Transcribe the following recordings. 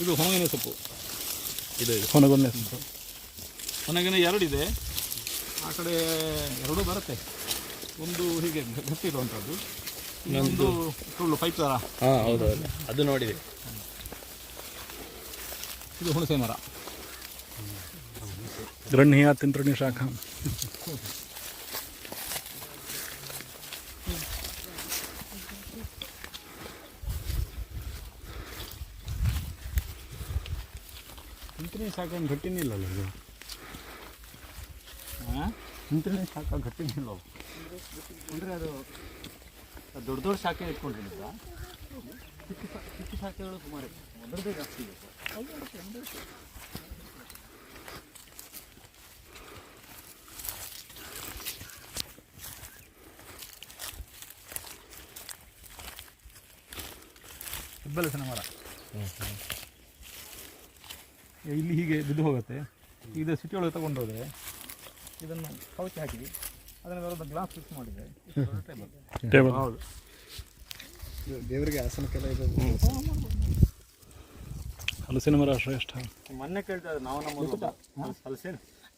ಇದು ಹೊಣಗಿನ ಸೊಪ್ಪು. ಇದು ಹೊನಗೊನ್ನೆ ಸೊಪ್ಪು. ಹೊಣಗಿನ ಎರಡಿದೆ, ಆ ಕಡೆ ಎರಡೂ ಬರುತ್ತೆ. ಒಂದು ಹೀಗೆ ಗಟ್ಟಿ ಇರುವಂಥದ್ದು, ಇನ್ನೊಂದು ಸುಳ್ಳು ಪೈಪ್ ಥರ. ಹಾಂ ಹೌದೌದು, ಅದು ನೋಡಿದೆ. ಇದು ಹುಣಸೆ ಮರ. ಗೃಹ್ಣಿಯ ತಿಂತ್ರಣಿ ಶಾಖ. ತಿಂತ್ರಿಣಿ ಶಾಖ ಗಟ್ಟಿನೇ ಇಲ್ಲಲ್ಲ ಇದು. ತಿಂತ್ರಿಣಿ ಶಾಖ ಗಟ್ಟಿನೇ ಇಲ್ಲ ಅಂದರೆ ಅದು ದೊಡ್ಡ ದೊಡ್ಡ ಶಾಖೆ ಇಟ್ಕೊಂಡಿಲ್ಲ. ಚಿಕ್ಕ ಶಾಖೆಗಳು ಸುಮಾರು ಮೊದಲದೇ ಜಾಸ್ತಿ ಇದೆ. ಹೆಬ್ಬಲಸಿನ ಮರ ಇಲ್ಲಿ ಹೀಗೆ ಬಿದ್ದು ಹೋಗುತ್ತೆ. ಇದು ಸಿಟಿ ಒಳಗೆ ತಗೊಂಡೋದ್ರೆ ಇದನ್ನು ಕವಚಿ ಹಾಕಿ ಅದನ್ನು ಬರೋದು ಗ್ಲಾಸ್ ಫಿಕ್ಸ್ ಮಾಡಿದೆ. ಟೇಬಲ್. ಹೌದು, ದೇವರಿಗೆ ಆಸನಕ್ಕೆಲ್ಲ ಇದು ಹಲಸಿನ ಮರ ಶ್ರೇಷ್ಠ. ಮೊನ್ನೆ ಕೇಳ್ತಾ ಇದ್ರು ನಾವು ನಮ್ಮ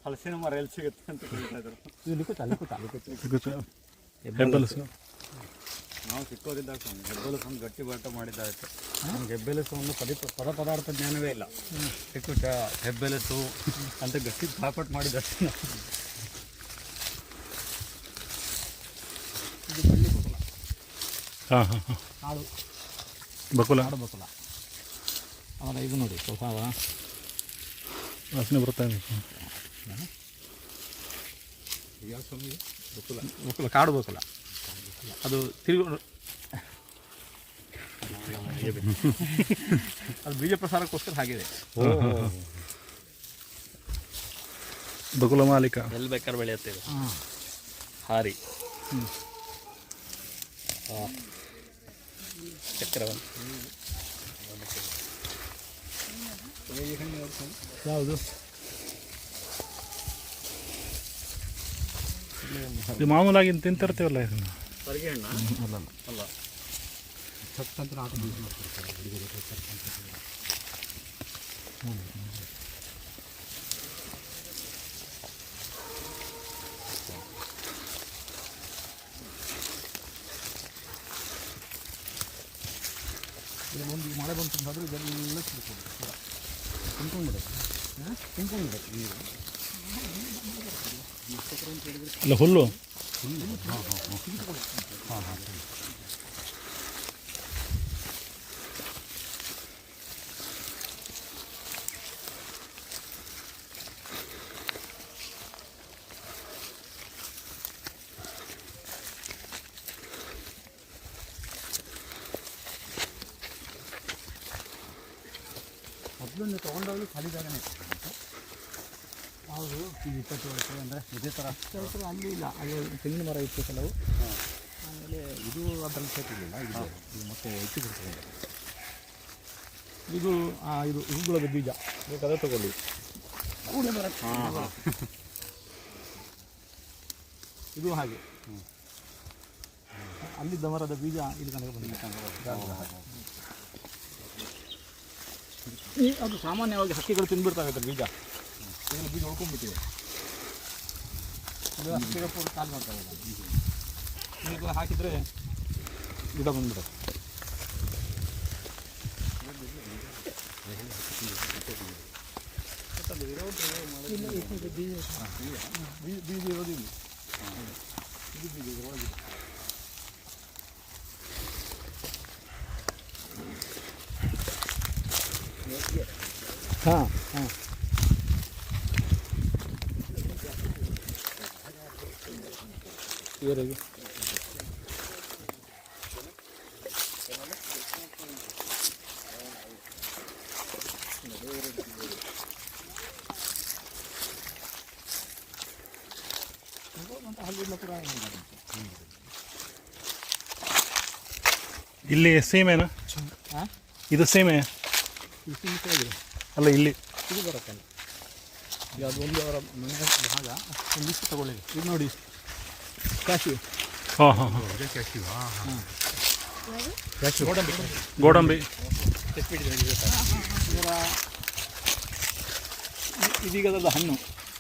ಹಲಸಿನ ಮರ ಎಲ್ಲಿ ಸಿಗುತ್ತೆ ಅಂತ ಕೇಳ್ತಾ ಇದ್ರು. ಇದು ಲಿಖಿತ ಹೆಬ್ಬಲಸು. ನಾವು ಚಿಕ್ಕವರಿದ್ದಾಗ ಹೆಬ್ಬೆಲಸು ಒಂದು ಗಟ್ಟಿ ಬಾಟ ಮಾಡಿದ್ದಾಯಿತು. ನಮ್ಗೆ ಹೆಬ್ಬೆಲಸು ಒಂದು ಪದಾರ್ಥ ಜ್ಞಾನವೇ ಇಲ್ಲ. ಚಿಕ್ಕುಟ ಹೆಬ್ಬೆಲಸು ಅಂತ ಗಟ್ಟಿ ಬಾಪಟ್ ಮಾಡಿದ್ದಷ್ಟು. ಇದು ಬಳ್ಳಿ ಬಕುಲ. ಹಾಂ ಹಾಂ ಹಾಂ. ಕಾಳು ಬಕುಲ. ಕಾಡು ಬಕುಲ. ಆಮೇಲೆ ಇದು ನೋಡಿ ಸ್ವಲ್ಪ ವಾಸನೆ ಬರ್ತಾ ಇದೆ. ಬಕುಲ, ಕಾಡು ಬಕುಲ. ಅದು ತಿರುಗಿ ಅದು ಬೀಜ ಪ್ರಸಾರಕ್ಕೋಸ್ಕರ ಹಾಗಿದೆ. ಬಕುಲ ಮಾಲೀಕ ಎಲ್ಲಿ ಬೇಕಾದ್ರೆ ಬೆಳೆಯುತ್ತೆ ಇದು. ಹಾರಿ ಚಕ್ರವರ್ತಿ. ಯಾವುದು ಇದು ಮಾಮೂಲಾಗಿ ತಿಂತಿರ್ತೀವಲ್ಲ ಇದನ್ನು. ಹೊರಗೆ ಹಣ್ಣ ಅಲ್ಲ ಚಕ್ಕಂತ ನಾಟ ಯೂಸ್ ಮಾಡ್ತಿರ್ತಾರೆ ಹುಡುಗರು. ಒಂದು ಮಳೆ ಬಂತು ಅಂತಂದರೆ ಇದೆಲ್ಲ ತಿನ್ಕೊಂಡ್ಬಿಡುತ್ತೆ. ನೀರು ಅಲ್ಲ ಹುಲ್ಲು. ಮೊದಲೊಂದು ತೊಗೊಂಡೋಗಿ ಖಾಲಿ ಜಾಗನೇ. ಹೌದು, ಈಗ 20 ವರ್ಷ ಅಂದರೆ ಇದೇ ಥರ ಅಲ್ಲಿ ಇಲ್ಲ. ಅಲ್ಲಿ ತೆಂಗಿನ ಮರ ಇತ್ತು ಕೆಲವು. ಆಮೇಲೆ ಇದು ಅದರಲ್ಲಿ ಸೇರಿರಲಿಲ್ಲ. ಇದು ಮತ್ತೆ ಹೆಚ್ಚು ಬಿಡ್ತದೆ. ಇದು ಇದು ಹೂಗುಳದ ಬೀಜ ಬೇಕಾದ್ರೆ ತಗೊಳ್ಳಿ. ಕೂಡೆ ಮರ. ಇದು ಹಾಗೆ ಅಲ್ಲಿದ್ದ ಮರದ ಬೀಜ ಇಲ್ಲಿ ತನಕ ಬಂದಿದೆ. ಅದು ಸಾಮಾನ್ಯವಾಗಿ ಹಕ್ಕಿಗಳು ತಿಂದ್ಬಿಡ್ತಾವೆ ಅದರ ಬೀಜ. ಇದನ್ನು ಬೀಜ ಉಳ್ಕೊಂಡ್ಬಿಟ್ಟಿದೆ. ಅದು ಹಕ್ಕಿಗಳು ಪೂರ್ತಿ ಕಾಲು ಮಾಡ್ತಾವೆ. ಈಗ ಹಾಕಿದರೆ ಗಿಡ ಬಂದ್ಬಿಡುತ್ತೆ. ಬೀಜ ಇರೋದು ಇಲ್ಲಿ. ಇದು ಬೀಜ ಒಳಗಿದೆ. ಹಾಂ ಹಾಂ. ಇವರಿಗೆ ಇಲ್ಲಿ ಸೇಮೇನಾ? ಇದು ಸೇಮೆ ಅಲ್ಲ, ಇಲ್ಲಿ ಇದು ಬರುತ್ತಲ್ಲ. ಈಗ ಅದು ಒಂದು ಅವರ ಮನೆ ಭಾಗ ಒಂದು ಇಷ್ಟು ತಗೊಳ್ಳಿದೆ. ಇದು ನೋಡಿ ಕ್ಯಾಶ್ಯೂ. ಹಾಂ ಹಾಂ ಹಾಂ. ಕ್ಯಾಶ್ಯೂ. ಗೋಡಂಬಿ. ಇದರ ಇದೀಗ ಅದರದ್ದು ಹಣ್ಣು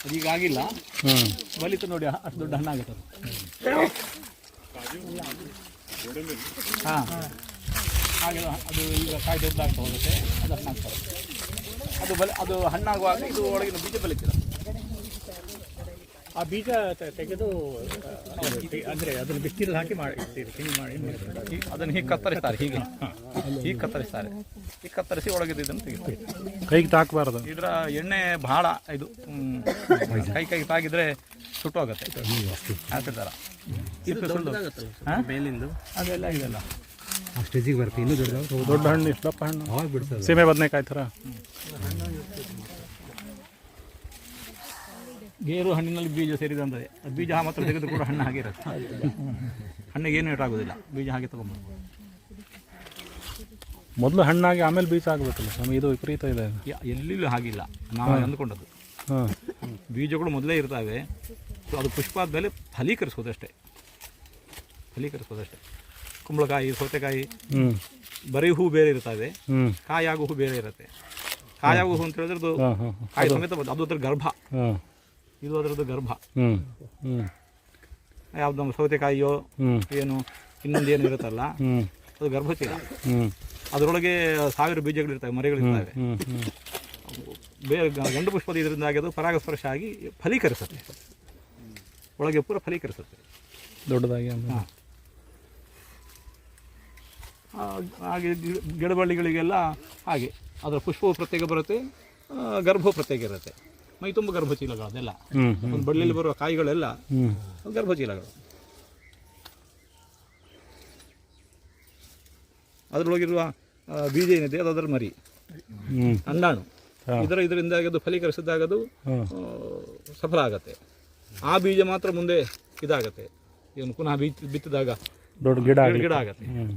ಅದೀಗ ಆಗಿಲ್ಲ, ಹ್ಞೂ ಬಲಿತು ನೋಡಿ ಅಷ್ಟು ದೊಡ್ಡ ಹಣ್ಣಾಗುತ್ತೆ ಹಾಂ. ಹಾಗೆ ಅದು ಈಗ ಕಾಯಿ ದೊಡ್ಡದಾಗ್ತಾ ಹೋಗುತ್ತೆ, ಅದು ಹಣ್ಣಾಗ್ತದೆ. ಅದು ಹಣ್ಣಾಗುವಾಗ ಇದು ಒಳಗಿನ ಬೀಜ ಬಲಿತಿಲ್ಲ. ಆ ಬೀಜ ತೆಗೆದು ಅಂದರೆ ಅದನ್ನು ಬಿಸಿಲಲ್ಲಿ ಹಾಕಿ ಮಾಡಿ ಕ್ಲೀನ್ ಮಾಡಿ ಅದನ್ನು ಹೀಗೆ ಕತ್ತರಿಸ್ತಾರೆ, ಹೀಗೆ ಕತ್ತರಿಸ್ತಾರೆ. ಹೀಗೆ ಕತ್ತರಿಸಿ ಒಳಗಿದ್ದು ಇದನ್ನು ತೆಗಿತಾರೆ. ಕೈಗೆ ತಾಕಬಾರ್ದು. ಇದರ ಎಣ್ಣೆ ಬಹಳ ಇದು ಕೈ ತಾಗಿದ್ರೆ ಸುಟ್ಟು ಹೋಗುತ್ತೆ ಆ ಥರ. ಇದು ಸುಳ್ಳು ಮೇಲಿಂದು ಅದೆಲ್ಲ ಇದೆಲ್ಲ ಆ ಸ್ಟೇಜಿಗೆ ಬರುತ್ತೆ, ಇನ್ನೂ ದೊಡ್ಡ ದೊಡ್ಡ ಹಣ್ಣು ಇಷ್ಟಪ್ಪ ಹಣ್ಣು ಅವಾಗ ಬಿಡ್ತದೆ. ಸೀಮೆ ಬದನೆಕಾಯಿ ಥರ. ಗೇರು ಹಣ್ಣಿನಲ್ಲಿ ಬೀಜ ಸೇರಿದಂತೆ ಅದು ಬೀಜ ಮಾತ್ರ ತೆಗೆದು ಕೂಡ ಹಣ್ಣು ಹಾಗೆ ಇರುತ್ತೆ. ಹಣ್ಣಿಗೆ ಏನು ಏಟಾಗೋದಿಲ್ಲ, ಬೀಜ ಹಾಗೆ ತೊಗೊಂಡ್ಬರ್ಬೋದು. ಮೊದಲು ಹಣ್ಣಾಗಿ ಆಮೇಲೆ ಬೀಜ ಆಗಬೇಕಲ್ಲ ಸ್ವಾಮಿ, ಇದು ವಿಪರೀತ ಇದೆ. ಎಲ್ಲೂ ಹಾಗಿಲ್ಲ, ನಾವು ಅಂದ್ಕೊಂಡದ್ದು. ಹಾಂ ಬೀಜಗಳು ಮೊದಲೇ ಇರ್ತವೆ, ಅದು ಪುಷ್ಪ ಆದಮೇಲೆ ಫಲೀಕರಿಸೋದಷ್ಟೇ. ಕುಂಬಳಕಾಯಿ, ಸೌತೆಕಾಯಿ ಹ್ಞೂ ಬರೀ ಹೂ ಬೇರೆ ಇರ್ತವೆ, ಹ್ಞೂ ಕಾಯಾಗೋ ಹೂ ಬೇರೆ ಇರುತ್ತೆ. ಕಾಯಾಗೋ ಹೂ ಅಂತ ಹೇಳಿದ್ರೆ ಅದು ಹಾಂ ಹಾಂ ಕಾಯಿ ಸಮೇತ ಅದು ಅದ್ರ ಗರ್ಭ, ಹಾಂ ಇದು ಅದರದ್ದು ಗರ್ಭ. ಹ್ಞೂ ಹ್ಞೂ ಯಾವ್ದು ನಮ್ಮ ಸೌತೆಕಾಯಿಯೋ ಹ್ಞೂ ಏನು ಇನ್ನೊಂದು ಏನು ಇರುತ್ತಲ್ಲ, ಹ್ಞೂ ಅದು ಗರ್ಭಚೀಲ. ಹ್ಞೂ ಅದರೊಳಗೆ 1000 ಬೀಜಗಳಿರ್ತವೆ, ಮರಿಗಳಿರ್ತವೆ. ಹ್ಞೂ ಹ್ಞೂ ಬೇರೆ ಗಂಡು ಪುಷ್ಪದ ಇದರಿಂದಾಗಿ ಅದು ಪರಾಗಸ್ಪರ್ಶ ಆಗಿ ಫಲೀಕರಿಸುತ್ತೆ, ಒಳಗೆ ಪೂರ ಫಲೀಕರಿಸುತ್ತೆ ದೊಡ್ಡದಾಗಿ ಆಮೇಲೆ. ಹಾಗೆ ಗಿಡಬಳ್ಳಿಗಳಿಗೆಲ್ಲ ಹಾಗೆ ಅದರ ಪುಷ್ಪವು ಪ್ರತ್ಯೇಕ ಬರುತ್ತೆ, ಗರ್ಭವು ಪ್ರತ್ಯೇಕ ಇರುತ್ತೆ. ಮೈ ತುಂಬ ಗರ್ಭಚೀಲಗಳು ಅದೆಲ್ಲ. ಹ್ಞೂ ಒಂದು ಬಳ್ಳಿಯಲ್ಲಿ ಬರುವ ಕಾಯಿಗಳೆಲ್ಲ ಹ್ಞೂ ಗರ್ಭಚೀಲಗಳು. ಅದರೊಳಗಿರುವ ಬೀಜ ಏನಿದೆ ಅದು ಅದರ ಮರಿ, ಹ್ಞೂ ಅಂಡಾಣು. ಇದರಿಂದಾಗಿ ಅದು ಫಲೀಕರಿಸಿದಾಗ ಅದು ಸಫಲ ಆಗತ್ತೆ. ಆ ಬೀಜ ಮಾತ್ರ ಮುಂದೆ ಇದಾಗತ್ತೆ, ಏನು ಪುನಃ ಬಿತ್ತಿದಾಗ ದೊಡ್ಡ ಗಿಡ ಆಗತ್ತೆ. ಹ್ಞೂ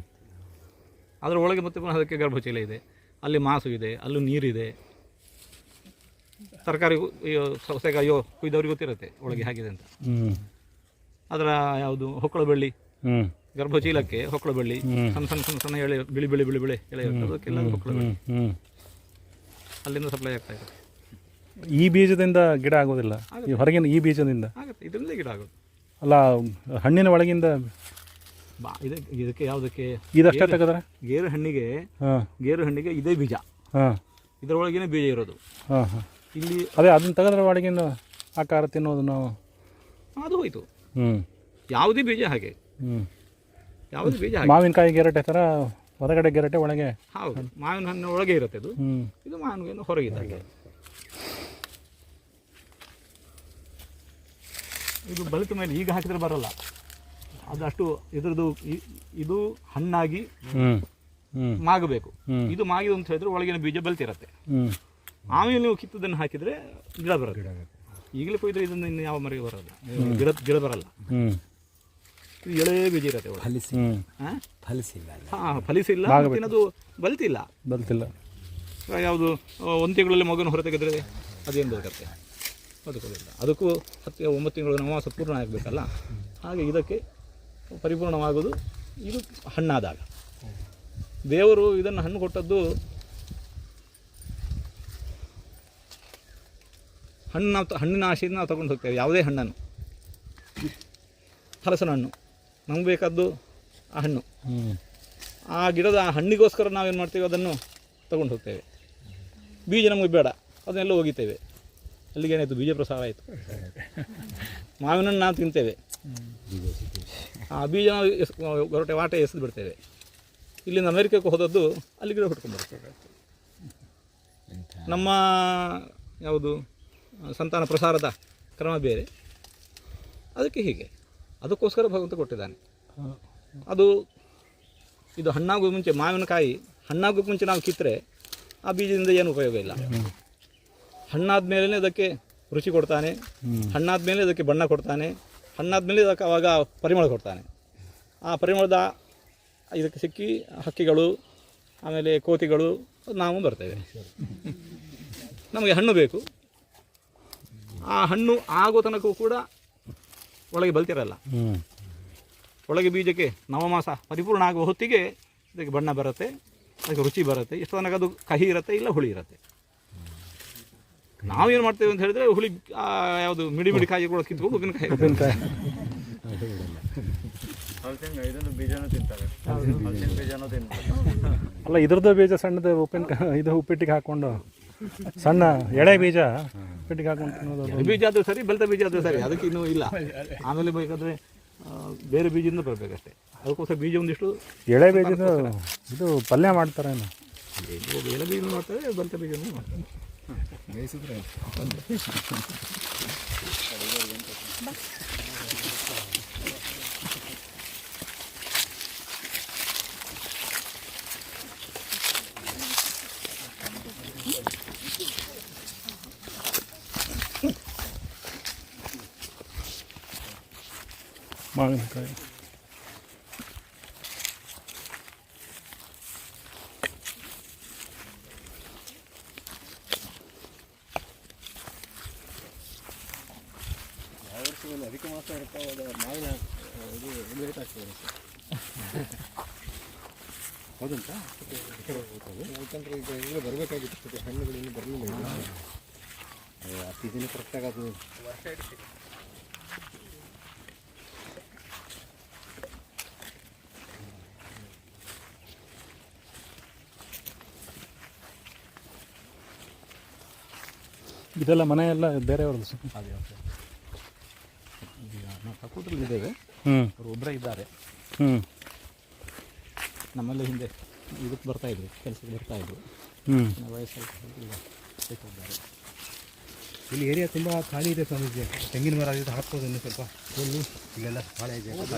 ಅದರ ಒಳಗೆ ಮತ್ತೆ ಪುನಃ ಅದಕ್ಕೆ ಗರ್ಭಚೀಲ ಇದೆ, ಅಲ್ಲಿ ಮಾಸು ಇದೆ, ಅಲ್ಲೂ ನೀರಿದೆ. ತರಕಾರಿ ಸೌತೆಕಾಯಿಯೋ ಕುಯ್ದವ್ರಿಗೆ ಗೊತ್ತಿರುತ್ತೆ ಒಳಗೆ ಹೇಗಿದೆ ಅಂತ. ಹ್ಞೂ ಅದರ ಯಾವುದು ಹೊಕ್ಕಳ ಬಳ್ಳಿ, ಹ್ಞೂ ಗರ್ಭಚೀಲಕ್ಕೆ ಹೊಕ್ಕಳ ಬಳ್ಳಿ, ಸಣ್ಣ ಸಣ್ಣ ಸಣ್ಣ ಸಣ್ಣ ಎಳೆ ಬಿಳಿ ಬಿಳಿ ಬಿಳಿ ಬಿಳಿ ಎಳೆ ಇರುತ್ತೆ, ಅದಕ್ಕೆಲ್ಲ ಹೊಕ್ಕಳ ಬಳ್ಳಿ ಹ್ಞೂ ಅಲ್ಲಿಂದ ಸಪ್ಲೈ ಆಗ್ತಾ ಇರುತ್ತೆ. ಈ ಬೀಜದಿಂದ ಗಿಡ ಆಗೋದಿಲ್ಲ, ಈ ಹೊರಗಿನ ಈ ಬೀಜದಿಂದ ಆಗುತ್ತೆ, ಇದರಿಂದ ಗಿಡ ಆಗೋದು. ಅಲ್ಲ, ಹಣ್ಣಿನ ಒಳಗಿಂದ ಇದಕ್ಕೆ ಯಾವುದಕ್ಕೆ ಇದಷ್ಟೇ ತೆಗೆದ್ರೆ ಗೇರು ಹಣ್ಣಿಗೆ, ಹಾಂ ಗೇರು ಹಣ್ಣಿಗೆ ಇದೇ ಬೀಜ, ಹಾಂ ಇದರೊಳಗೇನೆ ಬೀಜ ಇರೋದು. ಹಾಂ ಹಾಂ ಇಲ್ಲಿ ಅದೇ ಅದನ್ನ ತೆಗೆದ್ರೆ ಒಳಗಿನ ಆಕಾರ ತಿನ್ನೋದು ನಾವು. ಅದು ಹೋಯ್ತು. ಹ್ಞೂ ಯಾವುದೇ ಬೀಜ ಹಾಗೆ, ಹ್ಞೂ ಯಾವುದೇ ಬೀಜ ಹಾಗೆ. ಮಾವಿನಕಾಯಿ ಗೆರಟೆ ಥರ ಹೊರಗಡೆ ಗೆರಟೆ ಒಳಗೆ. ಹೌದು, ಮಾವಿನ ಹಣ್ಣು ಒಳಗೆ ಇರುತ್ತೆ ಇದು. ಹ್ಞೂ ಇದು ಮಾವಿನ ಹಣ್ಣು ಹೊರಗಿದ್ದಾಗೆ. ಇದು ಬಲಿತ ಮೇಲೆ ಈಗ ಹಾಕಿದ್ರೆ ಬರಲ್ಲ, ಅದಷ್ಟು ಇದ್ರದ್ದು ಇದು ಹಣ್ಣಾಗಿ ಹ್ಞೂ ಹ್ಞೂ ಮಾಗಬೇಕು. ಹ್ಞೂ ಇದು ಮಾಗಿದೆ ಅಂತ ಹೇಳಿದ್ರೆ ಒಳಗಿನ ಬೀಜ ಬಲ್ತಿರತ್ತೆ. ಹ್ಞೂ ಆಮೇಲೆ ನೀವು ಕಿತ್ತದನ್ನು ಹಾಕಿದರೆ ಗಿಡ ಬರುತ್ತೆ. ಈಗಲೇ ಕೊಯ್ದರೆ ಇದನ್ನು ಇನ್ನು ಯಾವ ಮರಿಗೆ ಬರೋದು, ಗಿಡ ಬರಲ್ಲ. ಹ್ಞೂ ಇದು ಎಳೆ ಬೀಜ ಇರುತ್ತೆ ಒಳಗೆ. ಹ್ಞೂ ಫಲಿಸಿಲ್ಲ. ಹಾಂ, ಫಲಿಸಿಲ್ಲ, ಅದು ಬಲ್ತಿಲ್ಲ. ಬಲ್ತಿಲ್ಲ. ಯಾವುದು 1 ತಿಂಗಳಲ್ಲಿ ಮಗುನ ಹೊರತೆಗೆದ್ರೆ ಅದೇನು ಬದುಕತ್ತೆ, ಬದುಕೋದಿಲ್ಲ. ಅದಕ್ಕೂ 9 ತಿಂಗಳು ನವಾಸ ಪೂರ್ಣ ಆಗಬೇಕಲ್ಲ. ಹಾಗೆ ಇದಕ್ಕೆ ಪರಿಪೂರ್ಣವಾಗೋದು ಇದು ಹಣ್ಣಾದಾಗ. ದೇವರು ಇದನ್ನು ಹಣ್ಣು ಕೊಟ್ಟದ್ದು ಹಣ್ಣಿನ ಆಶೆಯಿಂದ ನಾವು ತಗೊಂಡು ಹೋಗ್ತೇವೆ. ಯಾವುದೇ ಹಣ್ಣನ್ನು, ಹಲಸಿನ ಹಣ್ಣು ನಮ್ಗೆ ಬೇಕಾದ್ದು ಆ ಹಣ್ಣು, ಆ ಗಿಡದ ಆ ಹಣ್ಣಿಗೋಸ್ಕರ ನಾವೇನು ಮಾಡ್ತೇವೆ, ಅದನ್ನು ತಗೊಂಡು ಹೋಗ್ತೇವೆ. ಬೀಜ ನಮಗೆ ಬೇಡ, ಅದನ್ನೆಲ್ಲ ಒಗಿತೇವೆ. ಅಲ್ಲಿಗೆ ಏನಾಯಿತು, ಬೀಜ ಪ್ರಸಾರ ಆಯಿತು. ಮಾವಿನ ಹಣ್ಣು ನಾವು ತಿಂತೇವೆ, ಆ ಬೀಜ ನಾವು ಹೊರಟೆ ವಾಟೆ ಎಸೆದು ಬಿಡ್ತೇವೆ. ಇಲ್ಲಿಂದ ಅಮೆರಿಕಕ್ಕೆ ಹೋದದ್ದು ಅಲ್ಲಿ ಗಿಡ ಹುಟ್ಕೊಂಡ್ಬರ್ತದೆ. ನಮ್ಮ ಯಾವುದು ಸಂತಾನ ಪ್ರಸಾರದ ಕ್ರಮ ಬೇರೆ, ಅದಕ್ಕೆ ಹೀಗೆ, ಅದಕ್ಕೋಸ್ಕರ ಭಗವಂತ ಕೊಟ್ಟಿದ್ದಾನೆ. ಅದು ಇದು ಹಣ್ಣಾಗೋದು ಮುಂಚೆ, ಮಾವಿನಕಾಯಿ ಹಣ್ಣಾಗೋಕ್ಕೆ ಮುಂಚೆ ನಾವು ಕಿತ್ತರೆ ಆ ಬೀಜದಿಂದ ಏನು ಉಪಯೋಗ ಇಲ್ಲ. ಹಣ್ಣಾದ ಮೇಲೆ ಅದಕ್ಕೆ ರುಚಿ ಕೊಡ್ತಾನೆ, ಹಣ್ಣಾದ ಮೇಲೆ ಅದಕ್ಕೆ ಬಣ್ಣ ಕೊಡ್ತಾನೆ, ಹಣ್ಣಾದ ಮೇಲೆ ಅದಕ್ಕೆ ಆವಾಗ ಪರಿಮಳ ಕೊಡ್ತಾನೆ. ಆ ಪರಿಮಳದ ಇದಕ್ಕೆ ಸಿಕ್ಕಿ ಹಕ್ಕಿಗಳು, ಆಮೇಲೆ ಕೋತಿಗಳು, ನಾವು ಬರ್ತೇವೆ. ನಮಗೆ ಹಣ್ಣು ಬೇಕು. ಆ ಹಣ್ಣು ಆಗೋ ತನಕ ಕೂಡ ಒಳಗೆ ಬಲ್ತಿರಲ್ಲ. ಒಳಗೆ ಬೀಜಕ್ಕೆ ನವಮಾಸ ಪರಿಪೂರ್ಣ ಆಗುವ ಹೊತ್ತಿಗೆ ಇದಕ್ಕೆ ಬಣ್ಣ ಬರುತ್ತೆ, ಅದಕ್ಕೆ ರುಚಿ ಬರುತ್ತೆ. ಎಷ್ಟು ತನಕ ಅದು ಕಹಿ ಇರುತ್ತೆ ಇಲ್ಲ ಹುಳಿ ಇರುತ್ತೆ. ನಾವೇನು ಮಾಡ್ತೇವೆ ಅಂತ ಹೇಳಿದ್ರೆ ಹುಳಿ ಯಾವುದು ಮಿಡಿ ಕಾಯಿಗಳು ಕಿತ್ಕೊಂಡು ಉಪ್ಪಿನಕಾಯಿ ಹಲಸಿನ ಇದನ್ನು ಬೀಜನೂ ತಿಂತಾರೆ, ಹಲಸಿನ ಬೀಜನೂ ತಿಂತಾರೆ. ಅಲ್ಲ ಇದ್ರದ್ದು ಬೀಜ ಸಣ್ಣದು ಇದು ಉಪ್ಪಿಟ್ಟಿಗೆ ಹಾಕ್ಕೊಂಡು ಸಣ್ಣ ಎಳೆ ಬೀಜ ಉಪ್ಪಿಟ್ಟಿಗೆ ಹಾಕೊಂಡು ತಿನ್ನೋದು. ಬೀಜ ಆದರೂ ಸರಿ, ಬೆಳೆದ ಬೀಜ ಆದರೂ ಸರಿ, ಅದಕ್ಕೆ ಇನ್ನೂ ಇಲ್ಲ. ಆಮೇಲೆ ಬೇಕಾದರೆ ಬೇರೆ ಬೀಜದಿಂದ ಬರಬೇಕಷ್ಟೇ. ಅದಕ್ಕೋಸ್ಕರ ಬೀಜ ಒಂದಿಷ್ಟು ಎಳೆ ಬೀಜದ ಇದು ಪಲ್ಯ ಮಾಡ್ತಾರೇನು? ಎಳೆ ಬೀಜ ಮಾಡ್ತಾರೆ, ಬೆಳೆದ ಬೀಜನೂ ಮಾಡ್ತಾರೆ. ಬೇಯಿಸಿದ್ರೆ ಮಾವಿನಕಾಯಿ ಅಧಿಕ ಮಾಸ ಇರ್ತಾವೆ ಮಾವಿನ ಇದು ಲೇಟ್ ಆಗ್ತದೆ. ಹೌದಂತ ಯಾಕಂದ್ರೆ ಈಗ ಇನ್ನೂ ಬರಬೇಕಾಗಿತ್ತು, ಹಣ್ಣುಗಳು ಇನ್ನೂ ಬರಲಿಲ್ಲ. ಹತ್ತು ದಿನ ಕರೆಕ್ಟಾಗಿ ಅದು ಇದೆಲ್ಲ ಮನೆಯೆಲ್ಲ ಬೇರೆಯವ್ರದ್ದು. ಅದೇ ನಾವು ಪಕ್ಕೂಟಲ್ಲಿ ಇದ್ದೇವೆ, ಅವರು ಒಬ್ಬರೇ ಇದ್ದಾರೆ. ನಮ್ಮಲ್ಲಿ ಹಿಂದೆ ಇದಕ್ಕೆ ಬರ್ತಾಯಿದ್ರು, ಕೆಲಸಕ್ಕೆ ಬರ್ತಾಯಿದ್ರು. ವಯಸ್ಸಲ್ಲಿ ಇದ್ದಾರೆ. ಇಲ್ಲಿ ಏರಿಯಾ ತುಂಬ ಖಾಲಿ ಇದೆ ಸ್ವಾಮೀಜಿ. ತೆಂಗಿನ ಮರ ಇದು ಹಾಕ್ಬೋದು ಇನ್ನು ಸ್ವಲ್ಪ. ಎಲ್ಲಿ ಇಲ್ಲೆಲ್ಲ ಭಾಳ ಇದೆ,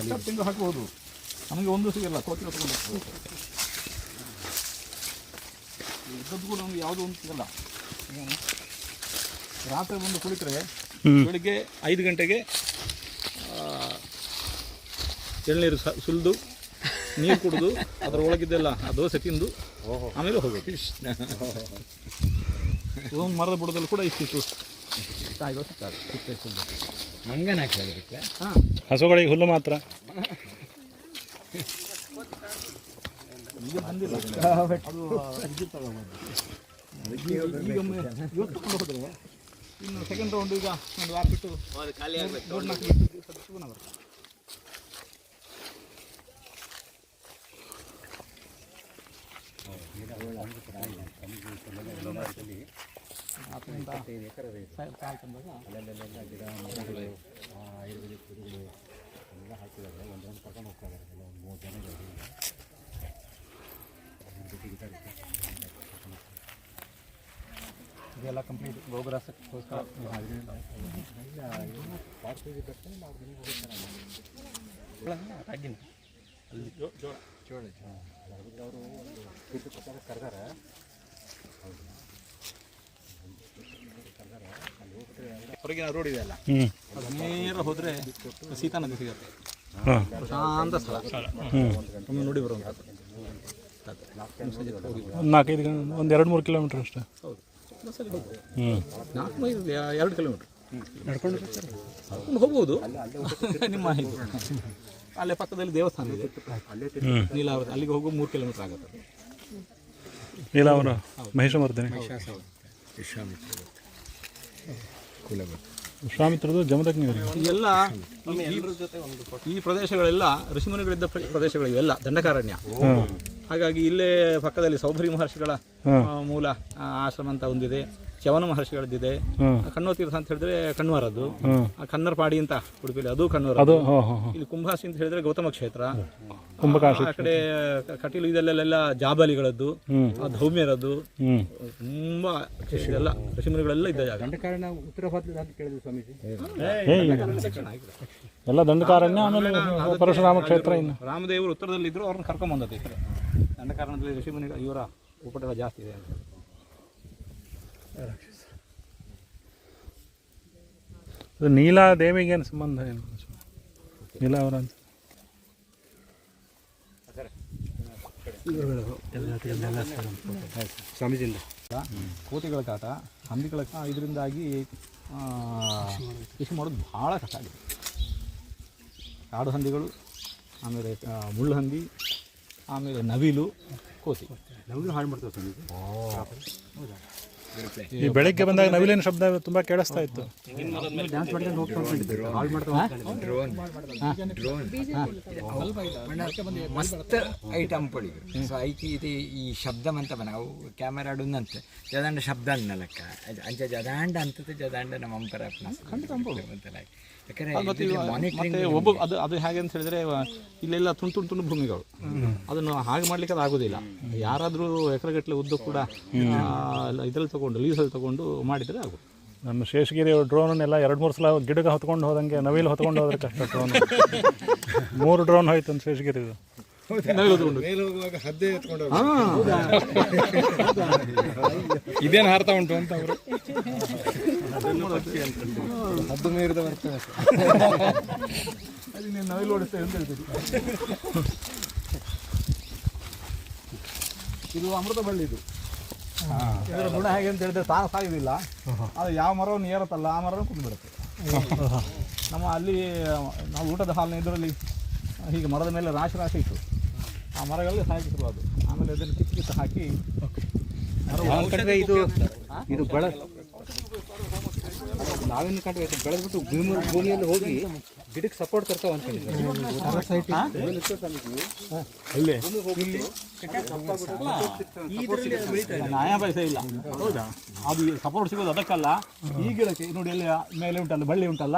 ತಿಂಗಳು ಹಾಕ್ಬೋದು. ನಮಗೆ ಒಂದು ಸಿಗಲ್ಲ, ಕೋಟಿ ಹೊತ್ಕೊಂಡು ಇದ್ದದ್ದು ಕೂಡ ನಮಗೆ ಯಾವುದೂ ಒಂದು ಸಿಗಲ್ಲ. ರಾತ್ರಿ ಬಂದು ಕುಳಿತರೆ ಬೆಳಿಗ್ಗೆ 5 ಗಂಟೆಗೆ ಎಳ್ನೀರು ಸುಲಿದು ನೀರು ಕುಡಿದು ಅದರ ಒಳಗಿದ್ದೆಲ್ಲ ಆ ದೋಸೆ ತಿಂದು ಆಮೇಲೆ ಹೋಗೋದು. ಒಂದು ಮರದ ಬುಡದಲ್ಲಿ ಕೂಡ ಇಷ್ಟಿತ್ತು ಕಾಯಿಗಳು ಸಿಗ್ತದೆ. ಮಂಗನ ಹಾಕಿ ಹಾಂ, ಹಸುಗಳಿಗೆ ಹುಲ್ಲು ಮಾತ್ರ. ಈಗ ಬಂದಿಲ್ಲ ಅದು ಈಗ ಇವತ್ತು ಕೊಂಡು ಹೋದರೆ ಇನ್ನು ಸೆಕೆಂಡ್ ರೌಂಡ್ ಈಗ ಒಂದು ವಾರ ಬಿಟ್ಟು ಖಾಲಿ ಆಗಬೇಕು. 4-4 ದಿವಸ ಬರ್ತದೆ. ಇದೆಲ್ಲ ಕಂಪ್ಲೀಟ್ ಗೊಬ್ಬರಕ್ಕೋಸ್ಕರ ಹೊರಗಿನ ರೋಡ್ ಇದೆಯಲ್ಲ, ಅದು ನೇರ ಹೋದರೆ ಸೀತಾ ನದಿ ಸಿಗುತ್ತೆ. ಪ್ರಶಾಂತ ಸ್ಥಳ, ಒಮ್ಮೆ ನೋಡಿ ಬರುವಂಥದ್ದು. 4-5 ಒಂದು 2-3 ಕಿಲೋಮೀಟ್ರ್ ಅಷ್ಟೇ. ಹೌದು, ಬಸ್ಸಲ್ಲಿ ಹೋಗ್ಬೋದು. 4 ಮೈಲ್ 2 ಕಿಲೋಮೀಟ್ರ್ ನಡ್ಕೊಂಡು ಹೋಗ್ಬೋದು. ನಿಮ್ಮ ಇದು ಅಲ್ಲೇ ಪಕ್ಕದಲ್ಲಿ ದೇವಸ್ಥಾನ ಇದೆ ನೀಲಾವರ, ಅಲ್ಲಿಗೆ ಹೋಗೋ 3 ಕಿಲೋಮೀಟ್ರ್ ಆಗುತ್ತೆ. ನೀಲಾವರ ಮಹಿಷಮರ್ದಿನಿ ವಿಶ್ವಾಮಿತ್ರದು ಜಮದಗ್ನಿ. ಎಲ್ಲ ಈ ಪ್ರದೇಶಗಳೆಲ್ಲ ಋಷಿಮುನಿಗಳಿದ್ದ ಪ್ರದೇಶಗಳಿವೆಲ್ಲ ದಂಡಕಾರಣ್ಯ. ಹಾಗಾಗಿ ಇಲ್ಲೇ ಪಕ್ಕದಲ್ಲಿ ಸೌಭರಿ ಮಹರ್ಷಿಗಳ ಮೂಲ ಆಶ್ರಮ ಅಂತ ಒಂದಿದೆ, ಚವನ ಮಹರ್ಷಿಗಳದ್ದಿದೆ. ಕಣ್ಣೋತೀರ್ಥ ಅಂತ ಹೇಳಿದ್ರೆ ಕಣ್ವಾರದ್ದು, ಕನ್ನರ್ಪಾಡಿ ಅಂತ ಉಡುಪಿಲಿ ಅದು ಕಣ್ಣೂರದ್ದು. ಇಲ್ಲಿ ಕುಂಭಾಸಿ ಅಂತ ಹೇಳಿದ್ರೆ ಗೌತಮ ಕ್ಷೇತ್ರ. ಆ ಕಡೆ ಕಟೀಲು ಇದೆಲ್ಲ ಜಾಬಾಲಿಗಳದ್ದು, ಧೌಮ್ಯರದ್ದು, ತುಂಬಾ ಎಲ್ಲ ಋಷಿಮುನಿಗಳೆಲ್ಲ ಇದ್ದ ಜಾಗ. ದಂಡಕಾರಣ್ಯ ಉತ್ತರ ಭಾರತದ ಅಂತ ಕೇಳಿದ್ರು ಸ್ವಾಮೀಜಿ. ಎಲ್ಲ ದಂಡಕಾರಣ್ಯ, ಆಮೇಲೆ ಪರಶುರಾಮ ಕ್ಷೇತ್ರ. ಇನ್ನು ರಾಮದೇವರು ಉತ್ತರದಲ್ಲಿ ಇದ್ರು, ಅವ್ರನ್ನ ಕರ್ಕೊಂಡ್ ಬಂದದ್ದು ಈ ಕಡೆ. ದಂಡಕಾರಣ್ಯದಲ್ಲಿ ಋಷಿಮುನಿಗಳ ಇವರ ಉಪಟಳ ಜಾಸ್ತಿ ಇದೆ ಅಂತ. ನೀಲಾದೇವಿಗೇನು ಸಂಬಂಧ ಏನು? ನೀಲಾವರ ಅಂತ ಸ್ವಾಮೀಜಿಯಿಂದ ಕೋತಿಗಳ ಕಾಟ, ಹಂದಿಗಳ ಇದರಿಂದಾಗಿ ಕೃಷಿ ಮಾಡೋದು ಭಾಳ ಕಷ್ಟ ಆಗಿದೆ. ಕಾಡು ಹಂದಿಗಳು, ಆಮೇಲೆ ಮುಳ್ಳು ಹಂದಿ, ಆಮೇಲೆ ನವಿಲು, ಕೋತಿ. ಹಾಳು ಮಾಡ್ತೇವೆ ಸರ್ ಈ ಬೆಳಿಗ್ಗೆ ಬಂದಾಗ ನವಿಲಿನ ಶಬ್ದ ತುಂಬ ಕೇಳಿಸ್ತಾ ಇತ್ತು. मस्त ಐಟಮ್ ಪಡಿದ್ರು ಸೊ ಐತಿ ಇದು ಈ ಶಬ್ದ ಮಂತ ನಾವು ಕ್ಯಾಮೆರಾ ಆಡುದಂತೆ ಜದಾಂಡ ಶಬ್ದ ಅನ್ನಲಕ್ಕ ಅಂಚ ಜದಾಂಡ ಅಂತದ್ದು ಜದಾಂಡ ನಮ್ಮ ಅಂಪರ ಯಾಕಂದ್ರೆ ಮತ್ತೆ ಒಬ್ಬ ಅದು ಹೇಗೆ ಅಂತ ಹೇಳಿದ್ರೆ ಇಲ್ಲೆಲ್ಲ ತುಂಡು ಭೂಮಿಗಳು, ಅದನ್ನು ಹಾಗೆ ಮಾಡ್ಲಿಕ್ಕೆ ಅದು ಆಗೋದಿಲ್ಲ. ಯಾರಾದರೂ ಎಕರೆಗಟ್ಟಲೆ ಉದ್ದ ಕೂಡ ಇದ್ರಲ್ಲಿ ತಗೊಂಡು ಲೀಸಲ್ಲಿ ತಗೊಂಡು ಮಾಡಿದರೆ ಆಗೋದು. ನಮ್ಮ ಶೇಷಗಿರಿ ಡ್ರೋನನ್ನೆಲ್ಲ 2-3 ಸಲ ಗಿಡಕ್ಕೆ ಹೊತ್ಕೊಂಡು ಹೋದಂಗೆ ನವಿಲು ಹೊತ್ಕೊಂಡು ಹೋದ್ರೆ ಕಷ್ಟ. ಡ್ರೋನ್ 3 ಡ್ರೋನ್ ಹೋಯ್ತು ಅಂತ ಶೇಷಗಿರಿದು. ಮೇಲೆ ಹೋಗುವಾಗ ಹದ್ದೆ ಎತ್ಕೊಂಡು ಇದೇನು ಹಾರ್ತಾ ಉಂಟು ಅಂತ ಅವರು ಹದ್ದು ಮೀರಿದ ಬರ್ತದೆ. ಅದು ನೀನು ನವಿಲು ಓಡಿಸ್ತೇವೆ ಅಂತ ಹೇಳ್ತೀವಿ. ಇದು ಅಮೃತ ಬಳ್ಳಿ. ಇದು ಇದರ ಗುಣ ಹೇಗೆ ಅಂತ ಹೇಳಿದ್ರೆ ತಾನು ಸಾಯುವುದಿಲ್ಲ, ಅದು ಯಾವ ಮರವನ್ನು ಏರುತ್ತಲ್ಲ ಆ ಮರವನ್ನು ಕುಂದುಬಿಡುತ್ತೆ. ನಮ್ಮ ಅಲ್ಲಿ ನಾವು ಊಟದ ಹಾಲಿನ ಇದರಲ್ಲಿ ಹೀಗೆ ಮರದ ಮೇಲೆ ರಾಶಿ ಇತ್ತು, ಆ ಮರಗಳಲ್ಲಿ ಸಾಯಿಸಿದ್ರು. ಅದು ಆಮೇಲೆ ಅದನ್ನು ಕಿತ್ತು ಹಾಕಿ ಇದು ಬೆಳೆ ನಾವೇನು ಕಂಡ್ರೆ ಬೆಳೆದ್ಬಿಟ್ಟು ಭೂಮಿಯಲ್ಲಿ ಹೋಗಿ ಗಿಡಕ್ಕೆ ಸಪೋರ್ಟ್ ತರ್ತಾವ ಅಂತ ನ್ಯಾಯ ಪೈಸೆ ಇಲ್ಲ. ಹೌದಾ? ಅದು ಸಪೋರ್ಟ್ ಸಿಗೋದು ಅದಕ್ಕಲ್ಲ, ಈ ಗಿಡಕ್ಕೆ ನೋಡಿ ಅಲ್ಲಿ ಮೇಲೆ ಉಂಟಲ್ಲ ಬಳ್ಳಿ ಉಂಟಲ್ಲ,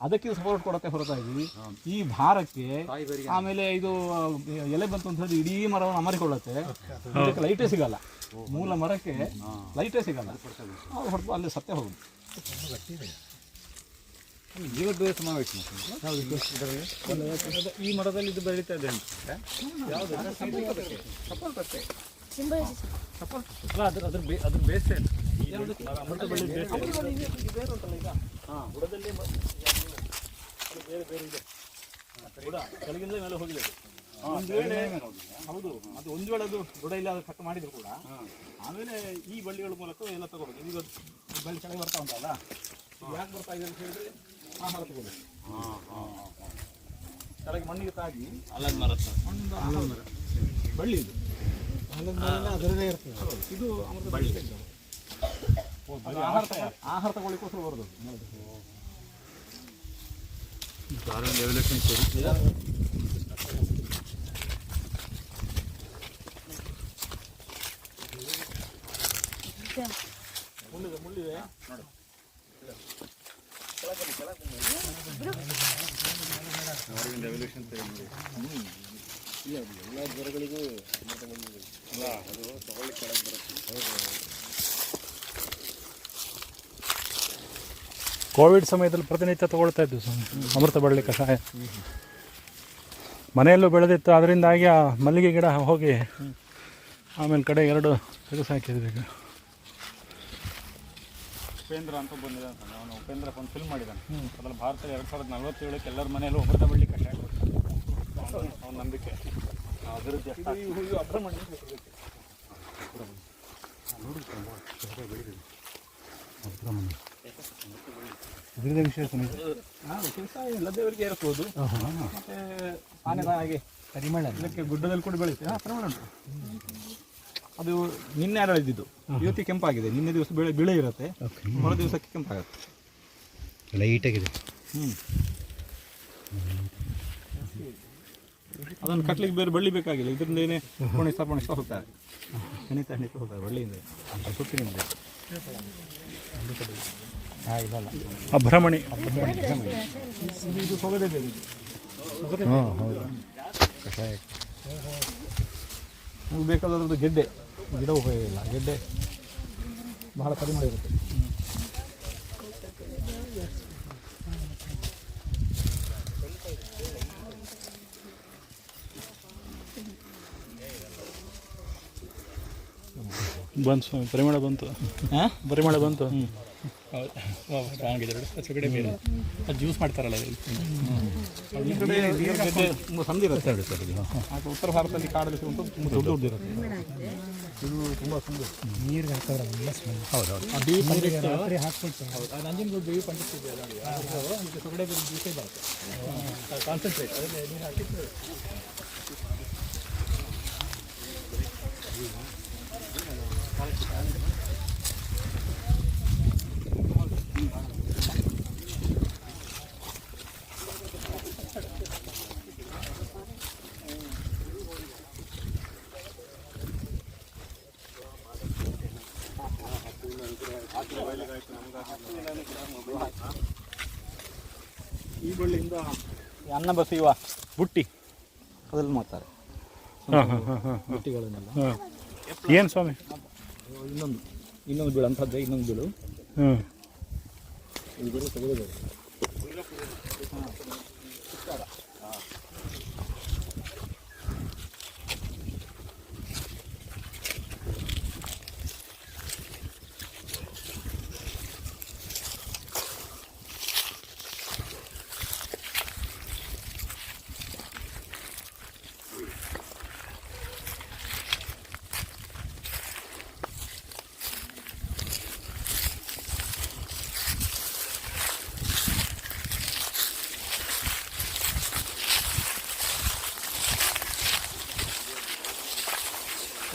ಅದಕ್ಕೆ ಸಪೋರ್ಟ್ ಕೊಡಕ್ಕೆ ಹೊರತಾಗಿ ಈ ಭಾರಕ್ಕೆ ಆಮೇಲೆ ಇದು ಎಲೆ ಬಂತು ಅಂತ ಹೇಳಿ ಇಡೀ ಮರವನ್ನು ಅಮರಿಕೊಳ್ಳುತ್ತೆ. ಇದಕ್ಕೆ ಲೈಟೇ ಸಿಗಲ್ಲ, ಮೂಲ ಮರಕ್ಕೆ ಲೈಟೇ ಸಿಗಲ್ಲ, ಹೊರತು ಅಲ್ಲಿ ಸತ್ಯ ಹೋಗುದು. ಜೀವದ್ವಯ ಸಮಾವೇಶ ಈ ಮರದಲ್ಲಿ ಇದು ಬೆಳೀತಾ ಇದೆ ಅಂತ ಅದ್ರ ಬೇಸ್ ಅಮೃತ ಬಳ್ಳಿ ಬೇಸ್ ಬುಡದಲ್ಲಿ ಬೇರೆ ಬೇರೆ ಇದೆ. ಬುಡ ಕೆಳಗಿಂದ ಮೇಲೆ ಹೋಗಿದೆ. ಒಂದು ವೇಳೆ ಹೌದು, ಅದು ಒಂದು ವೇಳೆ ಅದು ಬುಡ ಇಲ್ಲ ಅದು ಕಟ್ ಮಾಡಿದ್ರು ಕೂಡ ಆಮೇಲೆ ಈ ಬಳ್ಳಿಗಳ ಮೂಲಕ ಎಲ್ಲ ತಗೋಬೇಕು. ಈಗ ಬಳ್ಳಿ ಕೆಳಗೆ ಬರ್ತಾ ಉಂಟಲ್ಲ, ಯಾಕೆ ಬರ್ತಾ ಇದೆ ಅಂತ ಹೇಳಿದ್ರೆ ಆಹಾರ ತಗೋಬೇಕು. ಕೆಳಗೆ ಮಣ್ಣಿಗೆ ತಾಗಿ ಅಲ್ಲದ ಮರ ಬಳ್ಳಿ ಇದು ಅದರಲ್ಲೇ ಇರ್ತದೆ. ಇದು ಅಮೃತ ಬಳ್ಳಿ. ಆಹಾರ ತಗೊಳ್ಳಿಕ್ಕೋಸ್ಕರ ಬರೋದು. ಮುಳ್ಳಿದೆ ಎಲ್ಲ ಜ್ವರಗಳಿಗೂ ಅದು ತಗೊಳ್ಳಿ ಕೆಳಗೆ ಬರುತ್ತೆ. ಕೋವಿಡ್ ಸಮಯದಲ್ಲಿ ಪ್ರತಿನಿತ್ಯ ತಗೊಳ್ತಾ ಇದ್ವಿ ಅಮೃತ ಬಳ್ಳಿ ಕಷಾಯ. ಮನೆಯಲ್ಲೂ ಬೆಳೆದಿತ್ತು, ಅದರಿಂದಾಗಿ ಆ ಮಲ್ಲಿಗೆ ಗಿಡ ಹೋಗಿ ಆಮೇಲೆ ಕಡೆ 2 ತೆಗೆದು ಹಾಕಿದ್ವಿ. ಈಗ ಉಪೇಂದ್ರ ಅಂತ ಬಂದಿದೆ ಅಂತ, ಅವನು ಉಪೇಂದ್ರ ಒಂದು ಫಿಲ್ಮ್ ಮಾಡಿದ್ದಾನೆ. ಅದ್ರಲ್ಲಿ ಭಾರತದಲ್ಲಿ 2047ಕ್ಕೆ ಎಲ್ಲರ ಮನೆಯಲ್ಲೂ ಅಮೃತ ಬಳ್ಳಿ ಕಷಾಯ ಅವನ ನಂಬಿಕೆ ಅಭಿವೃದ್ಧಿ ಎಲ್ಲದವರಿಗೆ ಇರಬಹುದು. ಮತ್ತೆ ಆನೆದಾಗಿ ಪರಿಮಳ ಇದಕ್ಕೆ ಗುಡ್ಡದಲ್ಲಿ ಕೂಡ ಬೆಳೆಯುತ್ತೆ. ಪರಿಮಳ ಉಂಟು. ಅದು ನಿನ್ನೆ ಅರಳಿದ್ದು, ಇವತ್ತಿಗೆ ಕೆಂಪಾಗಿದೆ. ನಿನ್ನೆ ದಿವಸ ಬಿಳಿ ಇರುತ್ತೆ, ಮರು ದಿವಸಕ್ಕೆ ಕೆಂಪಾಗುತ್ತೆ, ಲೈಟಾಗಿದೆ. ಅದನ್ನು ಕಟ್ಲಿಕ್ಕೆ ಬೇರೆ ಬಳ್ಳಿ ಬೇಕಾಗಿಲ್ಲ, ಇದರಿಂದೇನೆ ಪೋಣಿಸ್ತಾ ಹೋಗ್ತಾರೆ. ಹೆಣಿತಾ ಹೋಗ್ತಾರೆ ಬಳ್ಳಿಯಿಂದ, ಸುತ್ತಿನಿಂದ. ಅಭ್ರಮಣಿ ಇದು ಸೊಗದೆ ಬೇರೆ. ಕಷಾಯ ನಮಗೆ ಬೇಕಾದದ್ದು ಗೆಡ್ಡೆ, ಗಿಡ ಉಪಯೋಗ ಇಲ್ಲ. ಗೆಡ್ಡೆ ಬಹಳ ಪರಿಮಳ ಇರುತ್ತೆ. ಬಂತು ಸ್ವಾಮಿ, ಪರಿಮಳ ಬಂತು. ಪರಿಮಳ ಬಂತು. ಸೊಗಡೆ ಬೇರೆ ಅದು ಜ್ಯೂಸ್ ಮಾಡ್ತಾರಲ್ಲ ಈ ಕಡೆ ಗೆಡ್ಡೆ ತುಂಬ ಸಂದಿರುತ್ತೆ. ಉತ್ತರ ಭಾರತದಲ್ಲಿ ಕಾಡಲ್ಲಿ ಸಿಗುವಂಥ ತುಂಬ ದೊಡ್ಡದಿರುತ್ತೆ. ಇದು ತುಂಬ ಸುಂದರ. ನೀರಿಗೆ ಹಾಕೋದ್ರಲ್ಲ ಸ್ಮೆಲ್. ಹೌದೌದು. ರಾತ್ರಿ ಹಾಕ್ಬಿಡ್ತಾರೆ. ನಂಜನಗೂಡು ಬೇವಿ ಪಂಚಾಯತ್ ಸೊಗಡೆ ಜ್ಯೂಸೇ ಬರುತ್ತೆ. ಕಾನ್ಸಂಟ್ರೇಟ್ ನೀರು ಹಾಕಿದ್ರೆ ಈ ಬಳ್ಳಿಯಿಂದ ಅನ್ನ ಬಸಿಯುವ ಬುಟ್ಟಿ ಅದ್ರಲ್ಲಿ ಮಾಡ್ತಾರೆ ಹಾಂ ಹಾಂ ಹಾಂ ಹಾಂ ಬುಟ್ಟಿಗಳನ್ನೆಲ್ಲ. ಹಾಂ ಏನು ಸ್ವಾಮಿ? ಇನ್ನೊಂದು ಬೀಳು ಅಂಥದ್ದೇ ಇನ್ನೊಂದು ಬೀಳು. ಹ್ಞೂ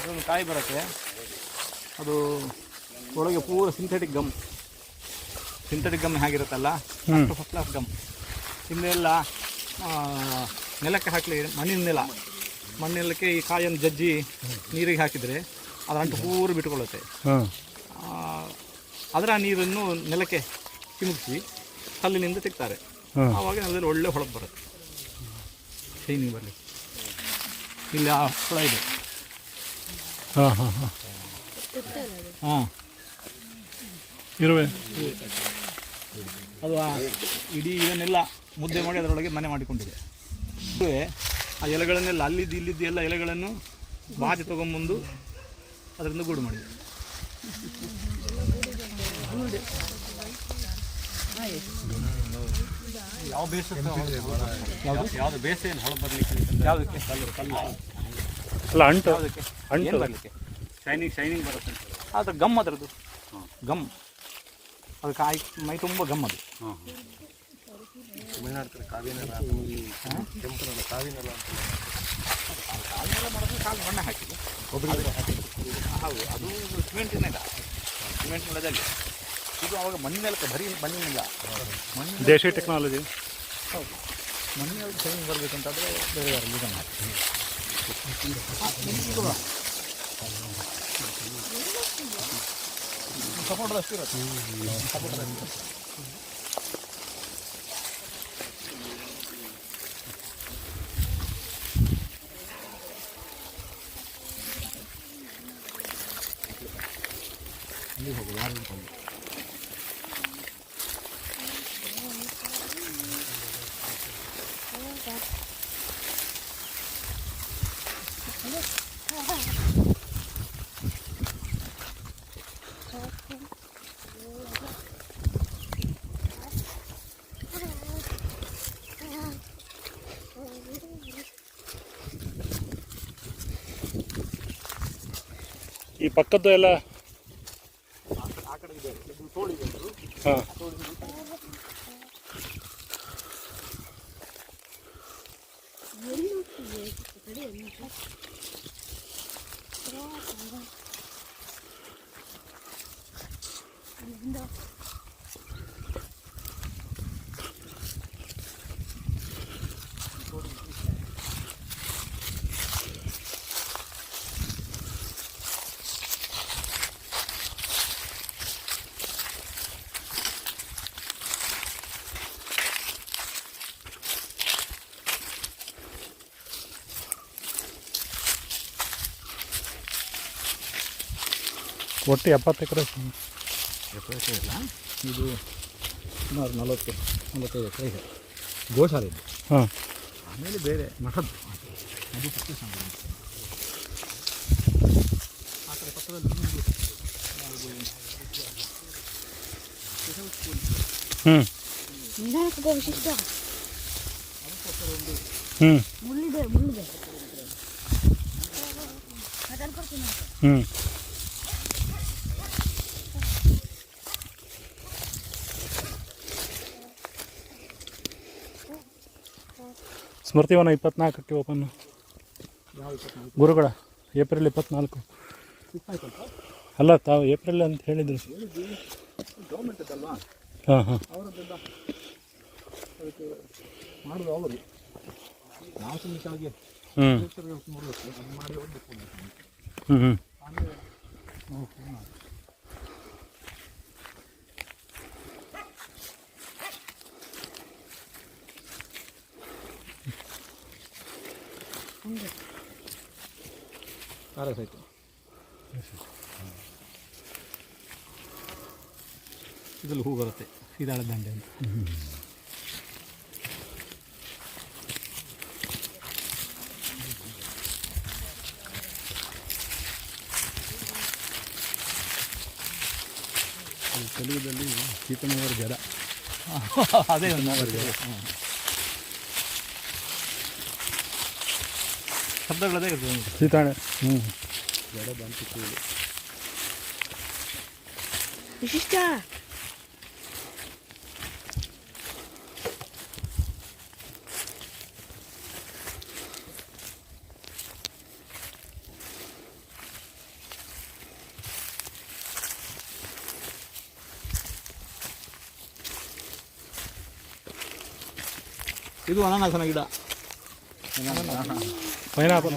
ಇದೊಂದು ಕಾಯಿ ಬರುತ್ತೆ, ಅದು ಒಳಗೆ ಪೂರ ಸಿಂಥೆಟಿಕ್ ಗಮ್ ಹೇಗಿರುತ್ತಲ್ಲ ಅಷ್ಟು ಫಸ್ಟ್ ಕ್ಲಾಸ್ ಗಮ್. ಹಿಂದೆಲ್ಲ ನೆಲಕ್ಕೆ ಹಾಕಲಿ ಮಣ್ಣಿನಕ್ಕೆ ಈ ಕಾಯನ್ನು ಜಜ್ಜಿ ನೀರಿಗೆ ಹಾಕಿದರೆ ಅದರ ಅಂಟು ಪೂರ ಬಿಟ್ಟುಕೊಳ್ಳುತ್ತೆ. ಅದರ ನೀರನ್ನು ನೆಲಕ್ಕೆ ಚಿಮುಕಿಸಿ ಕಲ್ಲಿನಿಂದ ತೆಗ್ತಾರೆ. ಆವಾಗ ನೆಲದಲ್ಲಿ ಒಳ್ಳೆ ಹೊಳಪು ಬರುತ್ತೆ, ಶೈನಿಂಗ್ ಬರಲಿ. ಇಲ್ಲಿ ಆ ಹುಳ ಇದೆ. ಹಾಂ ಹಾಂ ಹಾಂ ಹಾಂ, ಇರುವೆ ಅದು ಇಡೀ ಇದನ್ನೆಲ್ಲ ಮುದ್ದೆ ಮಾಡಿ ಅದರೊಳಗೆ ಮನೆ ಮಾಡಿಕೊಂಡಿದೆ. ಆ ಎಲೆಗಳನ್ನೆಲ್ಲ ಇಲ್ಲಿದ್ದು ಎಲ್ಲ ಎಲೆಗಳನ್ನು ಬಾಚಿ ತೊಗೊಂಬಂದು ಅದರಿಂದ ಗೂಡು ಮಾಡಿದೆ. ಯಾವುದು ಬೇಸೆ ಹೊಳ ಬರಲಿಕ್ಕೆ ಯಾವುದಕ್ಕೆ ಅಲ್ಲ ಅಂಟು ಯಾವುದಕ್ಕೆ ಅಂಟು ಬರಲಿಕ್ಕೆ ಶೈನಿಂಗ್ ಬರುತ್ತೆ. ಅದು ಗಮ್ ಅದರದ್ದು ಗಮ್, ಅದು ಕಾಯಿ ಮೈ ತುಂಬ ಗಮ್ ಅದು. ತಮಿಳ್ನಾಡು ಕಡೆ ಕಾವಿನೆಲ್ಲ ಕೆಂಪನೆಲ್ಲ ಕಾವಿನೆಲ್ಲ ಕಾಲಿನೆಲ್ಲ ಮಾಡಿದ್ರೆ ಕಾಲು ಬಣ್ಣ ಹಾಕಿದೆ. ಹೌದು, ಅದು ಸಿಮೆಂಟ್ ನೆಲದಲ್ಲಿ. ಇದು ಅವಾಗ ಮಣ್ಣಿನೆಲ್ಲ ಬರೀ ಮಣ್ಣಿನಿಲ್ಲ, ದೇಶಿ ಟೆಕ್ನಾಲಜಿ. ಹೌದು, ಮಣ್ಣಿನಲ್ಲಿ ಶೈನಿಂಗ್ ಬರಬೇಕಂತಾದರೆ ಬೇರೆ ಯಾರಲ್ಲಿ ಇದನ್ನು ಸಪೋರ್ಟದಷ್ಟು ಇರುತ್ತೆ. ಈ ಪಕ್ಕದ್ದು ಎಲ್ಲ ಆ ಕಡೆ ಇದೆ, ಇದು ತೋಳಿದೆ. ಹಾಂ ಒಟ್ಟು 70 ಎಕರೆ. ಇಲ್ಲ, ಇದು ಸುಮಾರು 40-45 ಎಕರೆ ಇದೆ ಗೋಶಾಲೆ ಇದೆ. ಹಾಂ, ಆಮೇಲೆ ಬೇರೆ ಮಠದ್ದು ಅದು ಪಕ್ಷಿ ಸಂಘ. ಆ ಕಡೆ ಪಕ್ಕದಲ್ಲಿ ಇನ್ನೊಂದು ಹ್ಞೂ ಹ್ಞೂ ಸ್ಮೃತಿವನ 24ಕ್ಕೆ ಓಪನ್. ಗುರುಗಳ ಏಪ್ರಿಲ್ 24. ಅಲ್ಲ ತಾವು ಏಪ್ರಿಲ್ ಅಂತ ಹೇಳಿದ್ರು. ಗೌರ್ಮೆಂಟ್ ಅಲ್ವಾ ಹಾಂ ಹಾಂ ಅವರದ್ದೆಲ್ಲ ಅದಕ್ಕೆ ಮಾಡೋದು ಅವರು. ನಾವು ಸುಮ್ಮನೆ ಹ್ಞೂ ಮಾಡಿ ಹೋಗ್ಬೇಕು ಹ್ಞೂ ಹ್ಞೂ ಆಮೇಲೆ ಪ್ಯಾರಾಸೈಟ್ ಇದರಲ್ಲಿ ಹೂ ಬರುತ್ತೆ ಸೀದಾಳ ದಂಡೆ ಅಂತ. ಕಲಿಯುಗದಲ್ಲಿ ಸೀತಮ್ಮನವರ ಜಡ ಅದೇ ಒಂದು ಶಬ್ದಗಳದೇ ಇರ್ತದೆ. ಸೀತಾಳೆ ಹ್ಞೂ ಜಡ ಬಂತು ಕೂಲಿ. ವಿಶಿಷ್ಟ ಇದು ಅನಾನಸನ ಗಿಡ. ಪೈನಾಪಲ್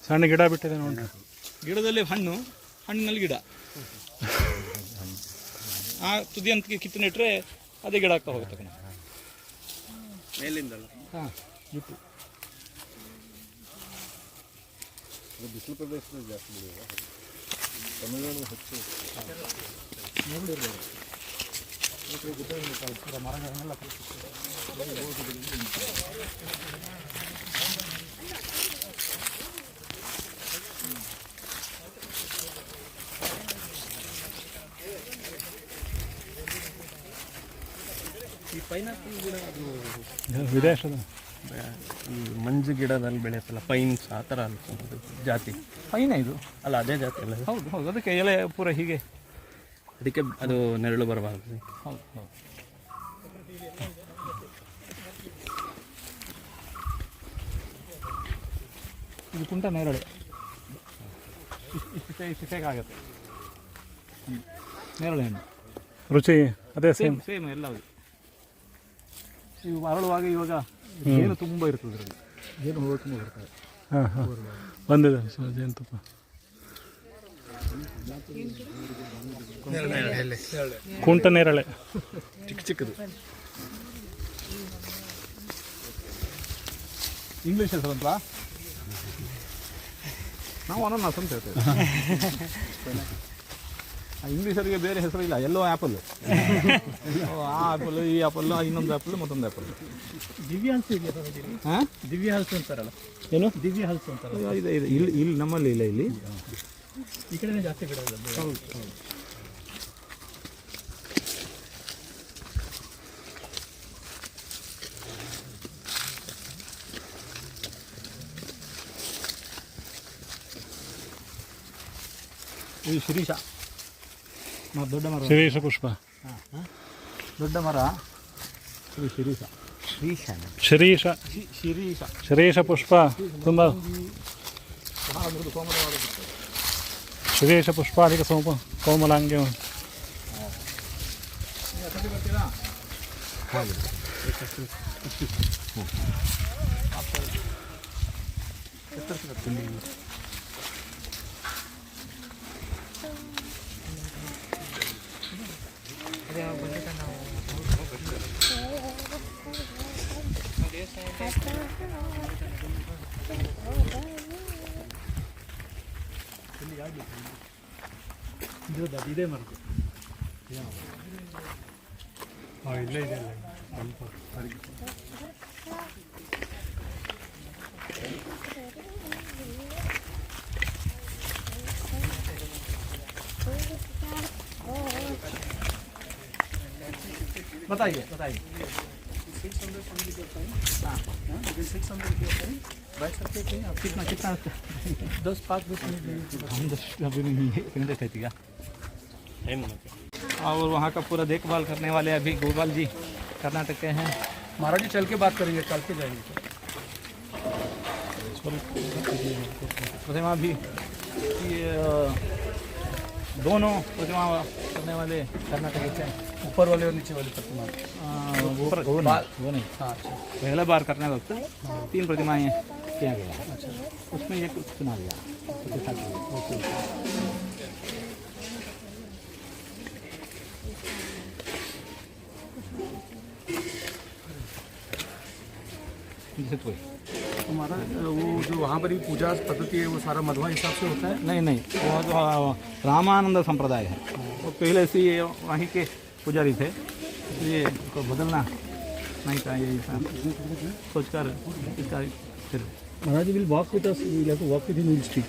ಸಣ್ಣ ಗಿಡ ಬಿಟ್ಟಿದೆ ನೋಡಿ. ಗಿಡದಲ್ಲಿ ಹಣ್ಣು, ಹಣ್ಣಿನಲ್ಲಿ ಗಿಡ. ಆ ತುದಿ ಅಂತ ಕಿತ್ತು ನೆಟ್ಟರೆ ಅದೇ ಗಿಡ ಆಗ್ತಾ ಹೋಗುತ್ತೆ ಕಣ. ಮೇಲಿಂದಲ್ಲ ಹಾಂ ಜಿಪ್ಪು. ಬಿಸಿಲು ಪ್ರದೇಶದಲ್ಲಿ ಜಾಸ್ತಿ ಬೆಳೆಯುವ ತಮಿಳುನಾಡು ಹೆಚ್ಚು ಮರಗಳನ್ನೆಲ್ಲ ಈ ಪೈನಾಪಲ್ ಗಿಡ ಅದು ವಿದೇಶದ ಈ ಮಂಜು ಗಿಡದಲ್ಲಿ ಬೆಳೆಯುತ್ತಲ್ಲ ಪೈನ್ಸ್ ಆ ಥರ ಅನ್ಕೊಂಡು ಜಾತಿ. ಪೈನ ಇದು ಅಲ್ಲ ಅದೇ ಜಾತಿ ಅಲ್ಲ. ಹೌದು ಹೌದು, ಅದಕ್ಕೆ ಎಲೆ ಪೂರ ಹೀಗೆ. ಅದಕ್ಕೆ ಅದು ನೆರಳು ಬರಬಾರ್ದು. ಹೌದು ಹೌದು. ಇದು ಕುಂಟ ನೇರಳೆ. ಇಷ್ಟೇ ಆಗುತ್ತೆ ನೇರಳೆ ಹಣ್ಣು. ರುಚಿ ಅದೇ ಸೇಮ್. ಸೇಮ್ ಎಲ್ಲವೂ. ಇವು ಅರಳುವಾಗ ಇವಾಗ ಜೇನು ತುಂಬ ಇರ್ತದೆ ಅದರಲ್ಲಿ. ಜೇನು ಹುಳು ತುಂಬ ಬರ್ತದೆ. ಹಾಂ ಹಾಂ ಬಂದಿದೆ ಜೇನುತುಪ್ಪ. ಕುಂಟ ನೇರಳೆ ಚಿಕ್ಕ ಚಿಕ್ಕದು. ಇಂಗ್ಲೀಷ್ ಹೆಸರು ಅಂತ ನಾವು ಅನಾನಸ್ ಅಂತ ಹೇಳ್ತೇವೆ. ಇಂಗ್ಲೀಷರಿಗೆ ಬೇರೆ ಹೆಸರು ಇಲ್ಲ. ಎಲ್ಲೋ ಆ್ಯಪಲ್, ಆ ಆ್ಯಪಲ್, ಈ ಆ್ಯಪಲ್, ಇನ್ನೊಂದು ಆ್ಯಪಲ್, ಮತ್ತೊಂದು ಆ್ಯಪಲ್. ದಿವ್ಯ ಹಲ್ಸು ಇದೆಯಾ ಸರ್? ಹಾಂ, ದಿವ್ಯ ಹಲ್ಸು ಅಂತಾರಲ್ಲ. ಏನು ದಿವ್ಯ ಹಲ್ಸು ಅಂತಾರಲ್ಲ. ಇದೆ ಇದೆ. ಇಲ್ಲಿ ನಮ್ಮಲ್ಲಿ ಇಲ್ಲ. ಇಲ್ಲಿ ಈ ಕಡೆನೇ ಜಾಸ್ತಿ ಗಿಡ ಇದೆ. ಹೌದು ಹೌದು. ಇದು ಶಿರೀಷ ದೊಡ್ಡ ಮರ. ಶಿರೀಷ ಪುಷ್ಪ. ದೊಡ್ಡ ಮರ ಇದು ಶಿರೀಷ. ಶಿರೀಷ ಶಿರೀಷ ಶಿರೀಷ ಪುಷ್ಪ ತುಂಬ ಶಿರೀಷ ಪುಷ್ಪಾಧಿಕ ಸೋಮ ಕೋಮಲಾಂಗ್ಯ. ಇದೇ ಮರದ್ದು. ಇಲ್ಲೇ ಇದೆ ಸ್ವಲ್ಪ बताइए बताइए। कितना कितना 10-5 मिनट हम 10 अभी नहीं है। और वहाँ का पूरा देखभाल करने वाले अभी गोपाल जी कर्नाटक के हैं। महाराज जी चल के बात करेंगे, चल के जाएंगे। प्रतिमा भी ये दोनों प्रतिमा करने वाले कर्नाटक से हैं। ऊपर वाले और नीचे वाली प्रतिमा वो नहीं, हाँ अच्छा, पहला बार करने वक्त 3 प्रतिमाएं किया गया, अच्छा उसमें एक चुना गया तो दिखा दिया। जैसे कोई हमारा वो जो वहाँ पर ही पूजा पद्धति है वो सारा मधवा हिसाब से होता है। नहीं नहीं, वो तो रामानंद संप्रदाय है, वो पहले से ये वहीं के पुजारी थे, इसलिए उसको बदलना नहीं चाहिए ऐसा सोचकर इसका फिर Maharaj will walk with us, we will have to walk with him, will speak.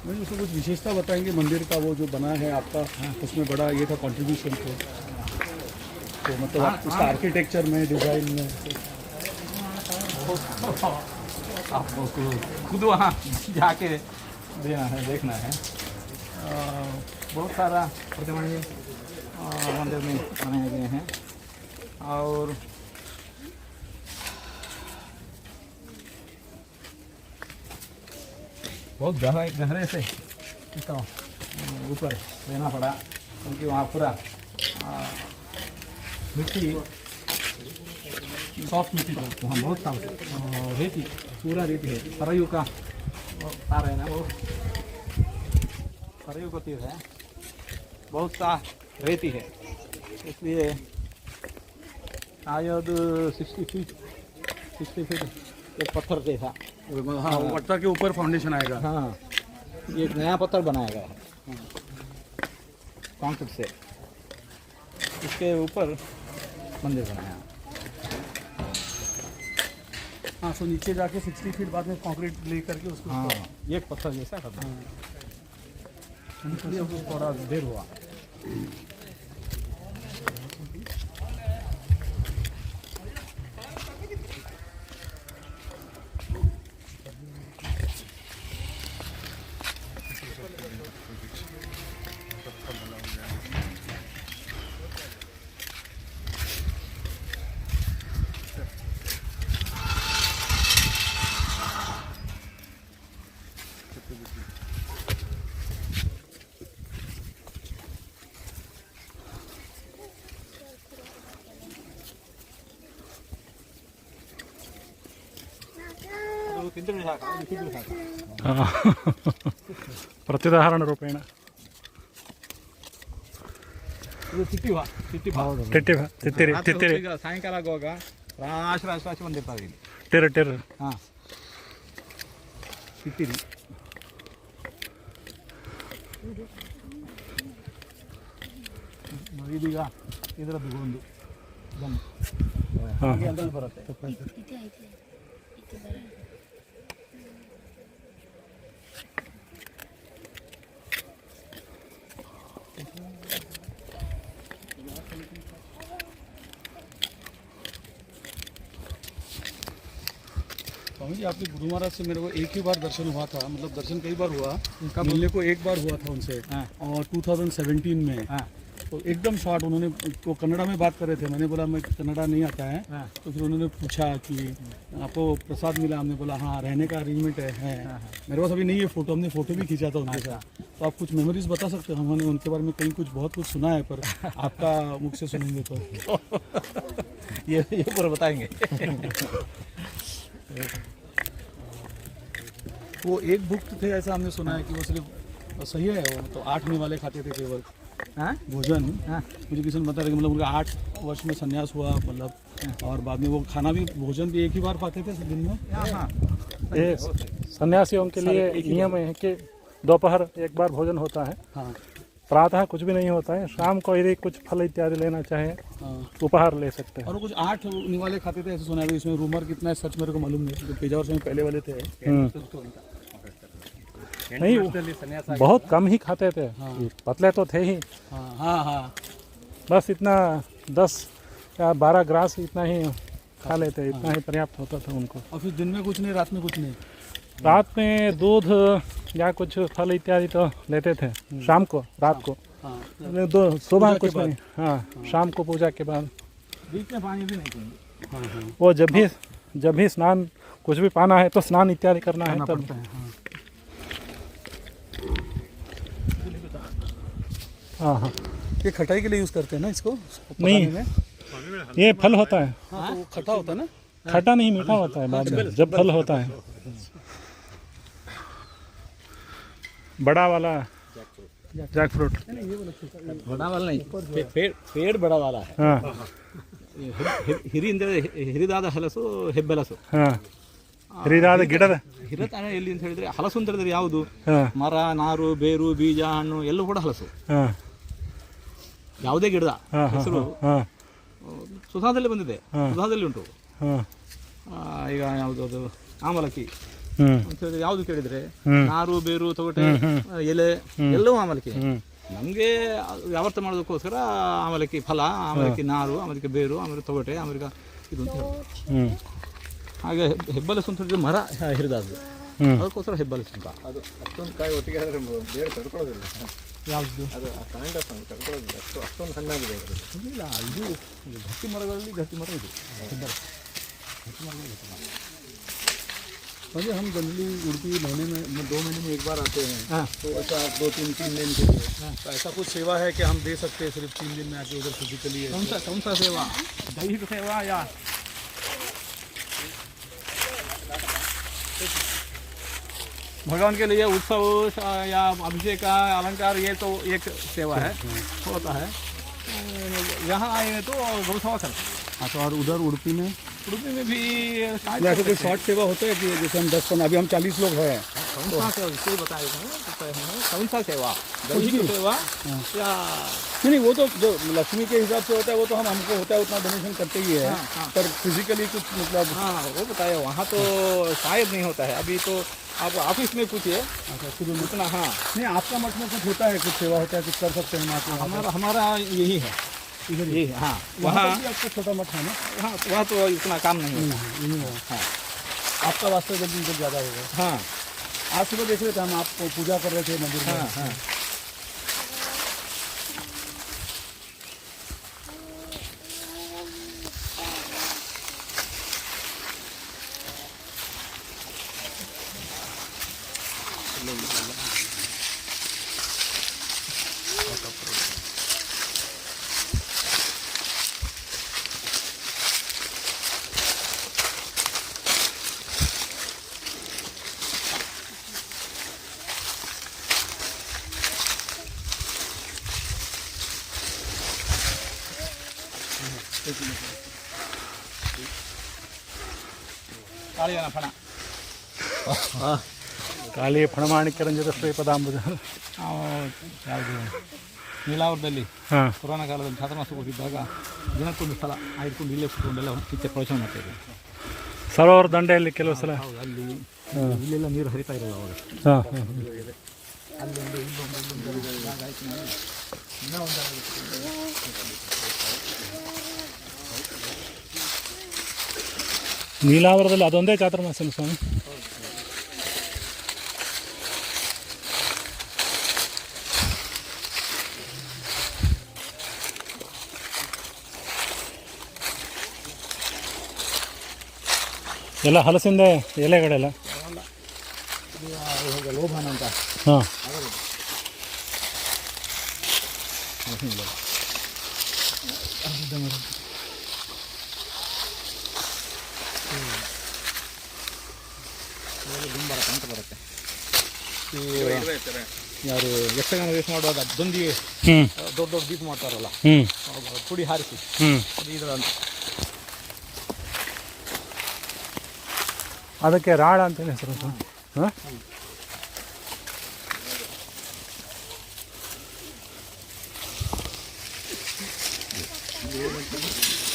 नहीं उसको कुछ विशेषता बताएंगे मंदिर का, वो जो बना है आपका, उसमें बड़ा ये था कंट्रीब्यूशन तो मतलब आप उसका आर्किटेक्चर में, डिज़ाइन में आपको खुद वहाँ जाके देना है, देखना है। बहुत सारा प्रतिमाएं मंदिर में बनाए गए हैं और बहुत गहरे से इसका ऊपर लेना पड़ा, क्योंकि वहाँ पूरा मिट्टी सॉफ्ट मिट्टी, वहाँ बहुत साफ रेती, पूरा रेती है, सरयू का आ रहा है ना, वो सरयू का तीर है, बहुत सा रेती है, इसलिए शायद 60 फीट एक पत्थर से था। हाँ वो पत्थर के ऊपर फाउंडेशन आएगा। हाँ, ये एक नया पत्थर बनाया गया है कंक्रीट से, इसके ऊपर मंदिर बनाया। हाँ तो नीचे जाके 60 फीट बाद में कंक्रीट ले करके उसको, हाँ एक पत्थर जैसा था, इसलिए उसको थोड़ा देर हुआ। ಪ್ರತಿದಾಹರಣ ರೂಪೇಣ ಇದು ತಿಟ್ಟಿವ ತಿತ್ತಿರಿ ಈಗ ಸಾಯಂಕಾಲ ಆಗುವಾಗ ರಾಶಿ ಬಂದಿರ್ತಾರೆ ಇಲ್ಲಿ. ಟಿರ್ ಹಾಂ, ತಿಟ್ಟಿರಿ ಇದೀಗ ಇದರದ್ದು ಒಂದು ಗಮ್ ಹಾಗೆ ಅದ್ರಲ್ಲಿ ಬರುತ್ತೆ. स्वामी जी आपके गुरु महाराज से मेरे को एक ही बार दर्शन हुआ था, मतलब दर्शन कई बार हुआ, मिलने को एक बार हुआ था उनसे, और 2017 में। तो एकदम शॉर्ट उन्होंने वो कन्नड़ा में बात कर रहे थे, मैंने बोला मैं कन्नड़ा नहीं आता है, तो फिर उन्होंने पूछा कि आपको प्रसाद मिला, हमने बोला हाँ रहने का अरेंजमेंट है। मेरे पास अभी नहीं है फोटो, हमने फोटो भी खींचा था उनके साथ। तो आप कुछ मेमोरीज बता सकते हैं? हमने उनके बारे में कहीं कुछ बहुत कुछ सुना है, पर आपका मुख से सुनेंगे तो ये पूरा बताएंगे। वो एक भुक्त थे ऐसा हमने सुना है कि वो सिर्फ सही है, वो तो 8 आने वाले खाते थे केवल भोजन। मुझे किसी ने बता रहा कि मतलब उनका 8 वर्ष में संन्यास हुआ, मतलब और बाद में वो खाना भी, भोजन भी एक ही बार पाते थे दिन में। ये सन्यासियों के लिए नियम है कि दोपहर एक बार भोजन होता है, हाँ प्रातः कुछ भी नहीं होता है, शाम को यदि कुछ फल इत्यादि लेना चाहें उपहार ले सकते हैं। और वो कुछ 8 निवाले खाते थे ऐसे सुना है। इसमें रूमर कितना है सच मेरे को मालूम नहीं, जो पेजावर से पहले वाले थे। नहीं बहुत कम ही खाते थे, पतले तो थे ही, हाँ बस इतना 10 या 12 ग्रास इतना ही खा लेते, इतना ही पर्याप्त होता था उनको। और फिर दिन में कुछ नहीं, रात में कुछ नहीं। रात में दूध या कुछ फल इत्यादि तो लेते थे शाम को, रात को दो, सुबह कुछ नहीं, हाँ शाम को पूजा के बाद। बीच में पानी भी नहीं पीएंगे। वो जब भी स्नान कुछ भी पाना है तो स्नान इत्यादि करना है तब। हाँ हाँ ये खटाई के लिए यूज़ करते हैं ना इसको? नहीं, ये फल होता है, हाँ तो खट्टा होता है ना? खट्टा नहीं मीठा होता है बाद में जब फल होता है। बड़ा वाला जैक फ्रूट। ಬಡ ವಾಲ नहीं, पेड़ बड़ा वाला है। हाँ ಹಿರಿ ಅಂದರೆ ಹಿರಿದಾದ ಹಲಸು ಹೆಬ್ಬೆಲಸು. हाँ ಹಿರಿದಾದ ಗಿಡದ ಹಿರತಾಣ ಎಲ್ಲಿ ಅಂತ ಹೇಳಿದ್ರೆ ಹಲಸು ಅಂತ ಹೇಳಿದ್ರೆ ಯಾವುದು? ಹಾಂ ಮರ, ನಾರು, ಬೇರು, ಬೀಜ, ಹಣ್ಣು ಎಲ್ಲವೂ ಕೂಡ ಹಲಸು. ಹಾಂ ಯಾವುದೇ ಗಿಡದ ಹಾಂ ಹೆಸರು ಹಾಂ ಸುಧಾದಲ್ಲಿ ಬಂದಿದೆ, ಸುಧಾದಲ್ಲಿ ಉಂಟು. ಹಾಂ ಈಗ ಯಾವುದು ಅದು ಆಮಲಕ್ಕಿ ಹ್ಞೂ ಅಂತ ಹೇಳಿದ್ರೆ ಯಾವುದು ಕೇಳಿದ್ರೆ ಹ್ಮ್. ನಾರು, ಬೇರು, ತೊಗಟೆ, ಎಲೆ ಎಲ್ಲವೂ ಆಮಲಕ್ಕಿ. ಹ್ಞೂ ನಮಗೆ ವ್ಯಾವರ್ತ ಮಾಡೋದಕ್ಕೋಸ್ಕರ ಆಮಲಕ್ಕಿ ಫಲ, ಆಮಲಕ್ಕಿ ನಾರು, ಆಮಲಕ್ಕಿ ಬೇರು, ಆಮೇಲೆ ತೊಗಟೆ, ಆಮೇಲೆ ಇದು ಅಂತ ಹೇಳಿ. ಹ್ಞೂ ಹಾಗೆ ಹೆಬ್ಬಲಸು ಅಂತ ಹೇಳಿದ್ರೆ ಮರ ಹಿರಿದಾದ್ದು, ಹ್ಞೂ ಅದಕ್ಕೋಸ್ಕರ ಹೆಬ್ಬಲಸು ಅಂತ. ಅದು ಅಷ್ಟೊಂದು ಕಾಯಿ ಒಟ್ಟಿಗೆ ಆದರೆ ಬೇರೆ ತಡ್ಕೊಳ್ಳೋದಿಲ್ಲ. ಯಾವುದು? ಅದು ಆ ಕಾಂಡ ತಡ್ಕೊಳ್ಳೋದಿಲ್ಲ, ಅಷ್ಟೊಂದು ಹಣ್ಣಾಗಿದೆ ಅದರಲ್ಲಿ. ಇಲ್ಲ, ಇದು ಗಟ್ಟಿ ಮರಗಳಲ್ಲಿ ಗಟ್ಟಿ ಮರ ಇದು ಹೆಬ್ಬಲ. अभी हम जनरली उड़पी महीने में 2 महीने में एक बार आते हैं, हाँ। तो ऐसा 2-3 दिन के लिए तो ऐसा कुछ सेवा है कि हम दे सकते हैं सिर्फ 3 दिन में आके उधर फिजिकली? कौन सा सेवा? दैहिक सेवा या भगवान के लिए उत्सव या अभिषेक का अलंकार, ये तो एक सेवा है, होता है। यहाँ आए हैं तो गौसेवा करते हैं। हाँ, तो और उधर उड़पी में उड़पी में भी शायद ऐसे कोई शॉर्ट सेवा होता है कि जैसे हम 10-15 अभी हम 40 लोग हैं, कौन सा सेवा कोई बताएगा? कौन सा सेवा? दैहिक सेवा या नहीं वो तो जो लक्ष्मी के हिसाब से होता है वो तो हमको होता है उतना डोनेशन करते ही है, पर फिजिकली कुछ मतलब? हाँ वो बताया, वहाँ तो शायद नहीं होता है। अभी तो आप ऑफिस में पूछिए उतना। हाँ नहीं, आपका मठ में कुछ होता है, कुछ सेवा होता है, कुछ कर सकते हैं आप? हमारा यही है इधर ही। हाँ वहाँ आपका छोटा मठ है ना? हाँ वहाँ तो इतना काम नहीं होता। यही है। हाँ आपका वास्तव जल्दी ज़्यादा होगा। हाँ आज सुबह देख रहे थे हम, आप पूजा कर रहे थे मंदिर में। हाँ हाँ ಕಾಳಿಯನ ಫಣ. ಕಾಳಿ ಫಣಮಾಣಿಕ್ಯರಂಜಿತ ಶ್ರೀಪದಾಂಬುಜ. ಯಾವುದು ನೀಲಾವರದಲ್ಲಿ ಹಾಂ ಕೊರೋನಾ ಕಾಲದಲ್ಲಿ ಚಾತುರ್ಮಾಸ ಹೋಗಿದ್ದಾಗ ದಿನಕ್ಕೊಂದು ಸ್ಥಳ ಆಯ್ದುಕೊಂಡು ಇಲ್ಲೇ ಕೂತ್ಕೊಂಡೆಲ್ಲ ಕಿಚ್ಚೆ ಪ್ರವಚನ ಮಾಡ್ತಾಯಿದ್ದೆ. ಸರೋವರ ದಂಡೆಯಲ್ಲಿ ಕೆಲವು ಸಲ. ಹೌದು, ಅಲ್ಲಿ ಇಲ್ಲೆಲ್ಲ ನೀರು ಹರಿತಾ ಇರಲ್ಲ ಅವಾಗ. ಹಾಂ ನೀಲಾವರದಲ್ಲಿ ಅದೊಂದೇ ಚಾತುರ್ಮಾಸ ಸ್ವಾಮಿ. ಎಲ್ಲ ಹಲಸಿಂದ ಎಲೆಗಳೆಲ್ಲ. ಲೋಭಾನ ಅಂತ ಹಾಂ ದುಂಬಾರ ಅಂತ ಬರುತ್ತೆ. ಯಾರು ಯಕ್ಷಗಾನ ವೇಷ ಮಾಡುವಾಗ ದೊಂದಿಗೆ ಹ್ಞೂ ದೊಡ್ಡ ದೊಡ್ಡ ದೀಪ ಮಾಡ್ತಾರಲ್ಲ, ಹ್ಞೂ ಪುಡಿ ಹಾರಿಸಿ, ಹ್ಞೂ ಅದು ಇದರ ಅಂತ. ಅದಕ್ಕೆ ರಾಳ ಅಂತೇಳಿ ಹೆಸರು. ಹಾಂ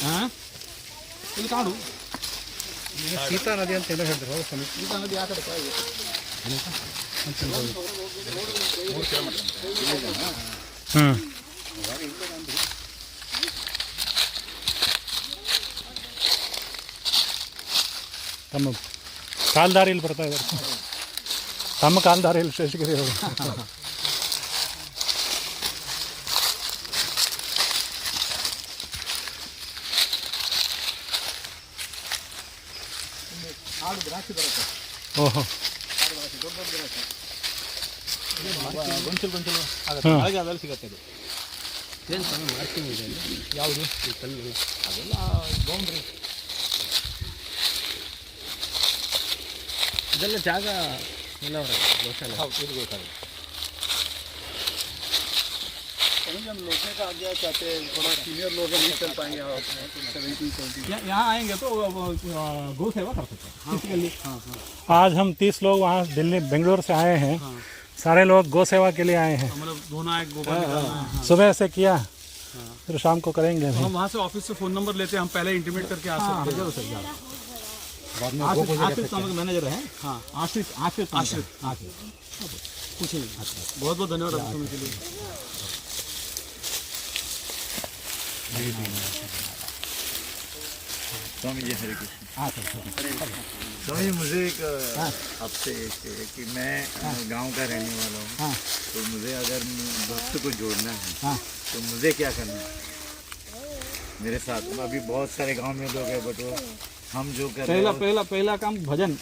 ಹಾಂ ಇಲ್ಲಿ ಕಾಡು ಸೀತಾ ನದಿ ಅಂತ ಏನೋ ಹೇಳಿದ್ರು. ಸೀತಾ ನದಿ ಆ ಕಡೆ ತಮ್ಮ ಕಾಲ್ದಾರಿಯಲ್ಲಿ ಬರ್ತಾ ಇದ್ದಾರೆ, ತಮ್ಮ ಕಾಲ್ದಾರಿಯಲ್ಲಿ ಶೇಷಗಿರಿ ಅವರು. ಓಹೋ, ಗೊಂಚಲು ಗೊಂಚಲು ಆಗುತ್ತೆ, ಹಾಗೆ ಅವೆಲ್ಲ ಸಿಗುತ್ತೆ. ಅದು ಏನು ಸಣ್ಣ ಮಾರ್ಕಿಂಗ್ ಇದೆ ಅಲ್ಲಿ? ಯಾವುದು ಈ ಕಲ್ಲು ಅದೆಲ್ಲ ಬೌಂಡ್ರಿ. ಇದೆಲ್ಲ ಜಾಗ ಎಲ್ಲ ಗೋಶಾಲೆ. ಹೌದು, ಇದು ಬೇಕಾಗುತ್ತೆ. हम लौटने का आज्ञा चाहते हैं, थोड़ा सीनियर लोग नहीं चल पाएंगे 70-70। यहाँ आएंगे तो गौ सेवा कर सकते हैं फिजिकली. आज हम 30 लोग वहाँ दिल्ली बेंगलोर से आए हैं. सारे लोग गौ सेवा के लिए आए हैं. मतलब धोना है, गोबर निकालना है। सुबह से किया, फिर शाम को करेंगे. हम वहाँ से ऑफिस से फ़ोन नंबर लेते हैं, हम पहले इंटीमेट करके आ सकते हैं। आश्रित नामक मैनेजर है. हाँ, आश्रित आश्रित आश्रित आश्रित पूछिए. बहुत बहुत धन्यवाद आपके समय के लिए। स्वामी जी हरे कृष्ण। स्वामी जी मुझे एक आपसे कि मैं गांव का रहने वाला हूँ, तो मुझे अगर भक्त को जोड़ना है तो मुझे क्या करना है? मेरे साथ अभी बहुत सारे गांव में लोग हैं, बट वो हम जो कर रहे हैं पहला काम भजन,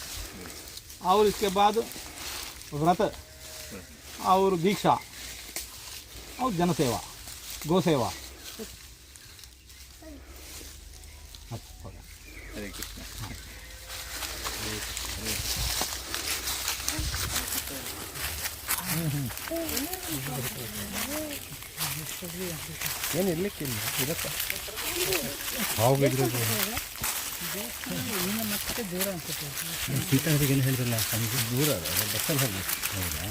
और इसके बाद व्रत और दीक्षा और जनसेवा, गौ सेवा. हरे कृष्ण। ಏನು ಇರ್ಲಿಕ್ಕಿಲ್ಲ, ಇರುತ್ತೆ. ಸೀತಾವರಿಗೆ ಏನು ಹೇಳಿರಲ್ಲ, ನಮಗೆ ದೂರ ಬಸ್ಸಲ್ಲಿ ಹೋಗಿ. ಹೌದಾ?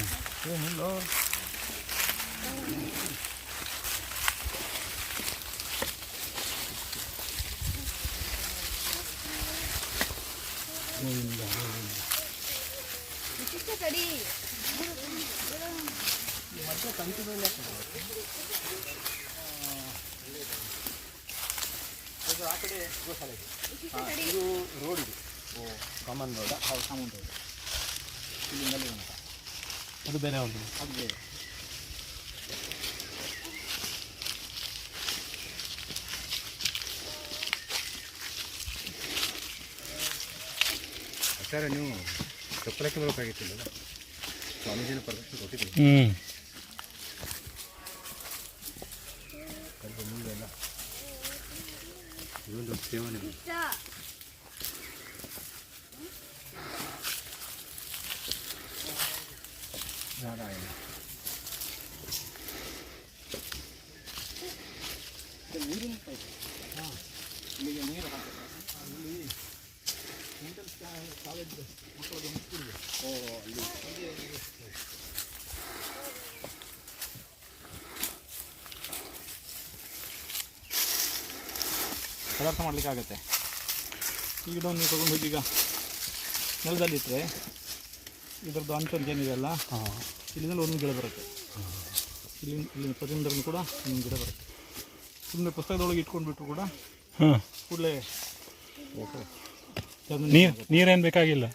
ಇದು ರೋಡ್ ಇದೆ, ಕಾಮನ್ ರೋಡ್. ಹೌದು, ಕಾಮನ್ ರೋಡ್. ಇಲ್ಲಿಂದಲೇ ಅದು ಬೇರೆ ಒಂದು, ಅದು ಬೇರೆ. ಸರ್ ನೀವು ಚಪ್ಪಲಕ್ಕೆ ಬರೋಕ್ಕಾಗಿತ್ತಿಲ್ಲ, ಸ್ವಾಮೀಜಿನ ಪರ್ಮಿಷನ್ ಕೊಟ್ಟಿದ್ದೀವಿ. ಮುಂದೆಲ್ಲ ಇದೊಂದು ಸೇವನೆ. ನೀರಿನ ಪೈಪ್. ಇಲ್ಲಿಗೆ ನೀರು ಹಾಕಿ ಅಲ್ಲಿ ಕಾಲೇಜ್ ಮಕ್ಕಳದ್ದು ಒಂದು ಸ್ಕೂಲ್ ಇದೆ. ಅಲ್ಲಿ ಪದಾರ್ಥ ಮಾಡಲಿಕ್ಕೆ ಆಗುತ್ತೆ. ಈ ಗಿಡವನ್ನು ನೀವು ತೊಗೊಂಡು ಹೋಗಿ ಈಗ ನೆಲದಲ್ಲಿಟ್ಟರೆ ಇದರದ್ದು ಅಂಟೊಂದು ಏನಿದೆಯಲ್ಲ, ಇಲ್ಲಿಂದ ಒಂದೊಂದು ಗಿಡ ಬರುತ್ತೆ. ಇಲ್ಲಿ ಪ್ರತಿಯೊಂದರಲ್ಲೂ ಕೂಡ ಒಂದೊಂದು ಗಿಡ ಬರುತ್ತೆ. ಸುಮ್ಮನೆ ಪುಸ್ತಕದೊಳಗೆ ಇಟ್ಕೊಂಡ್ಬಿಟ್ರು ಕೂಡ ಕೂಡಲೇ ನೀರೇನು ಬೇಕಾಗಿಲ್ಲ,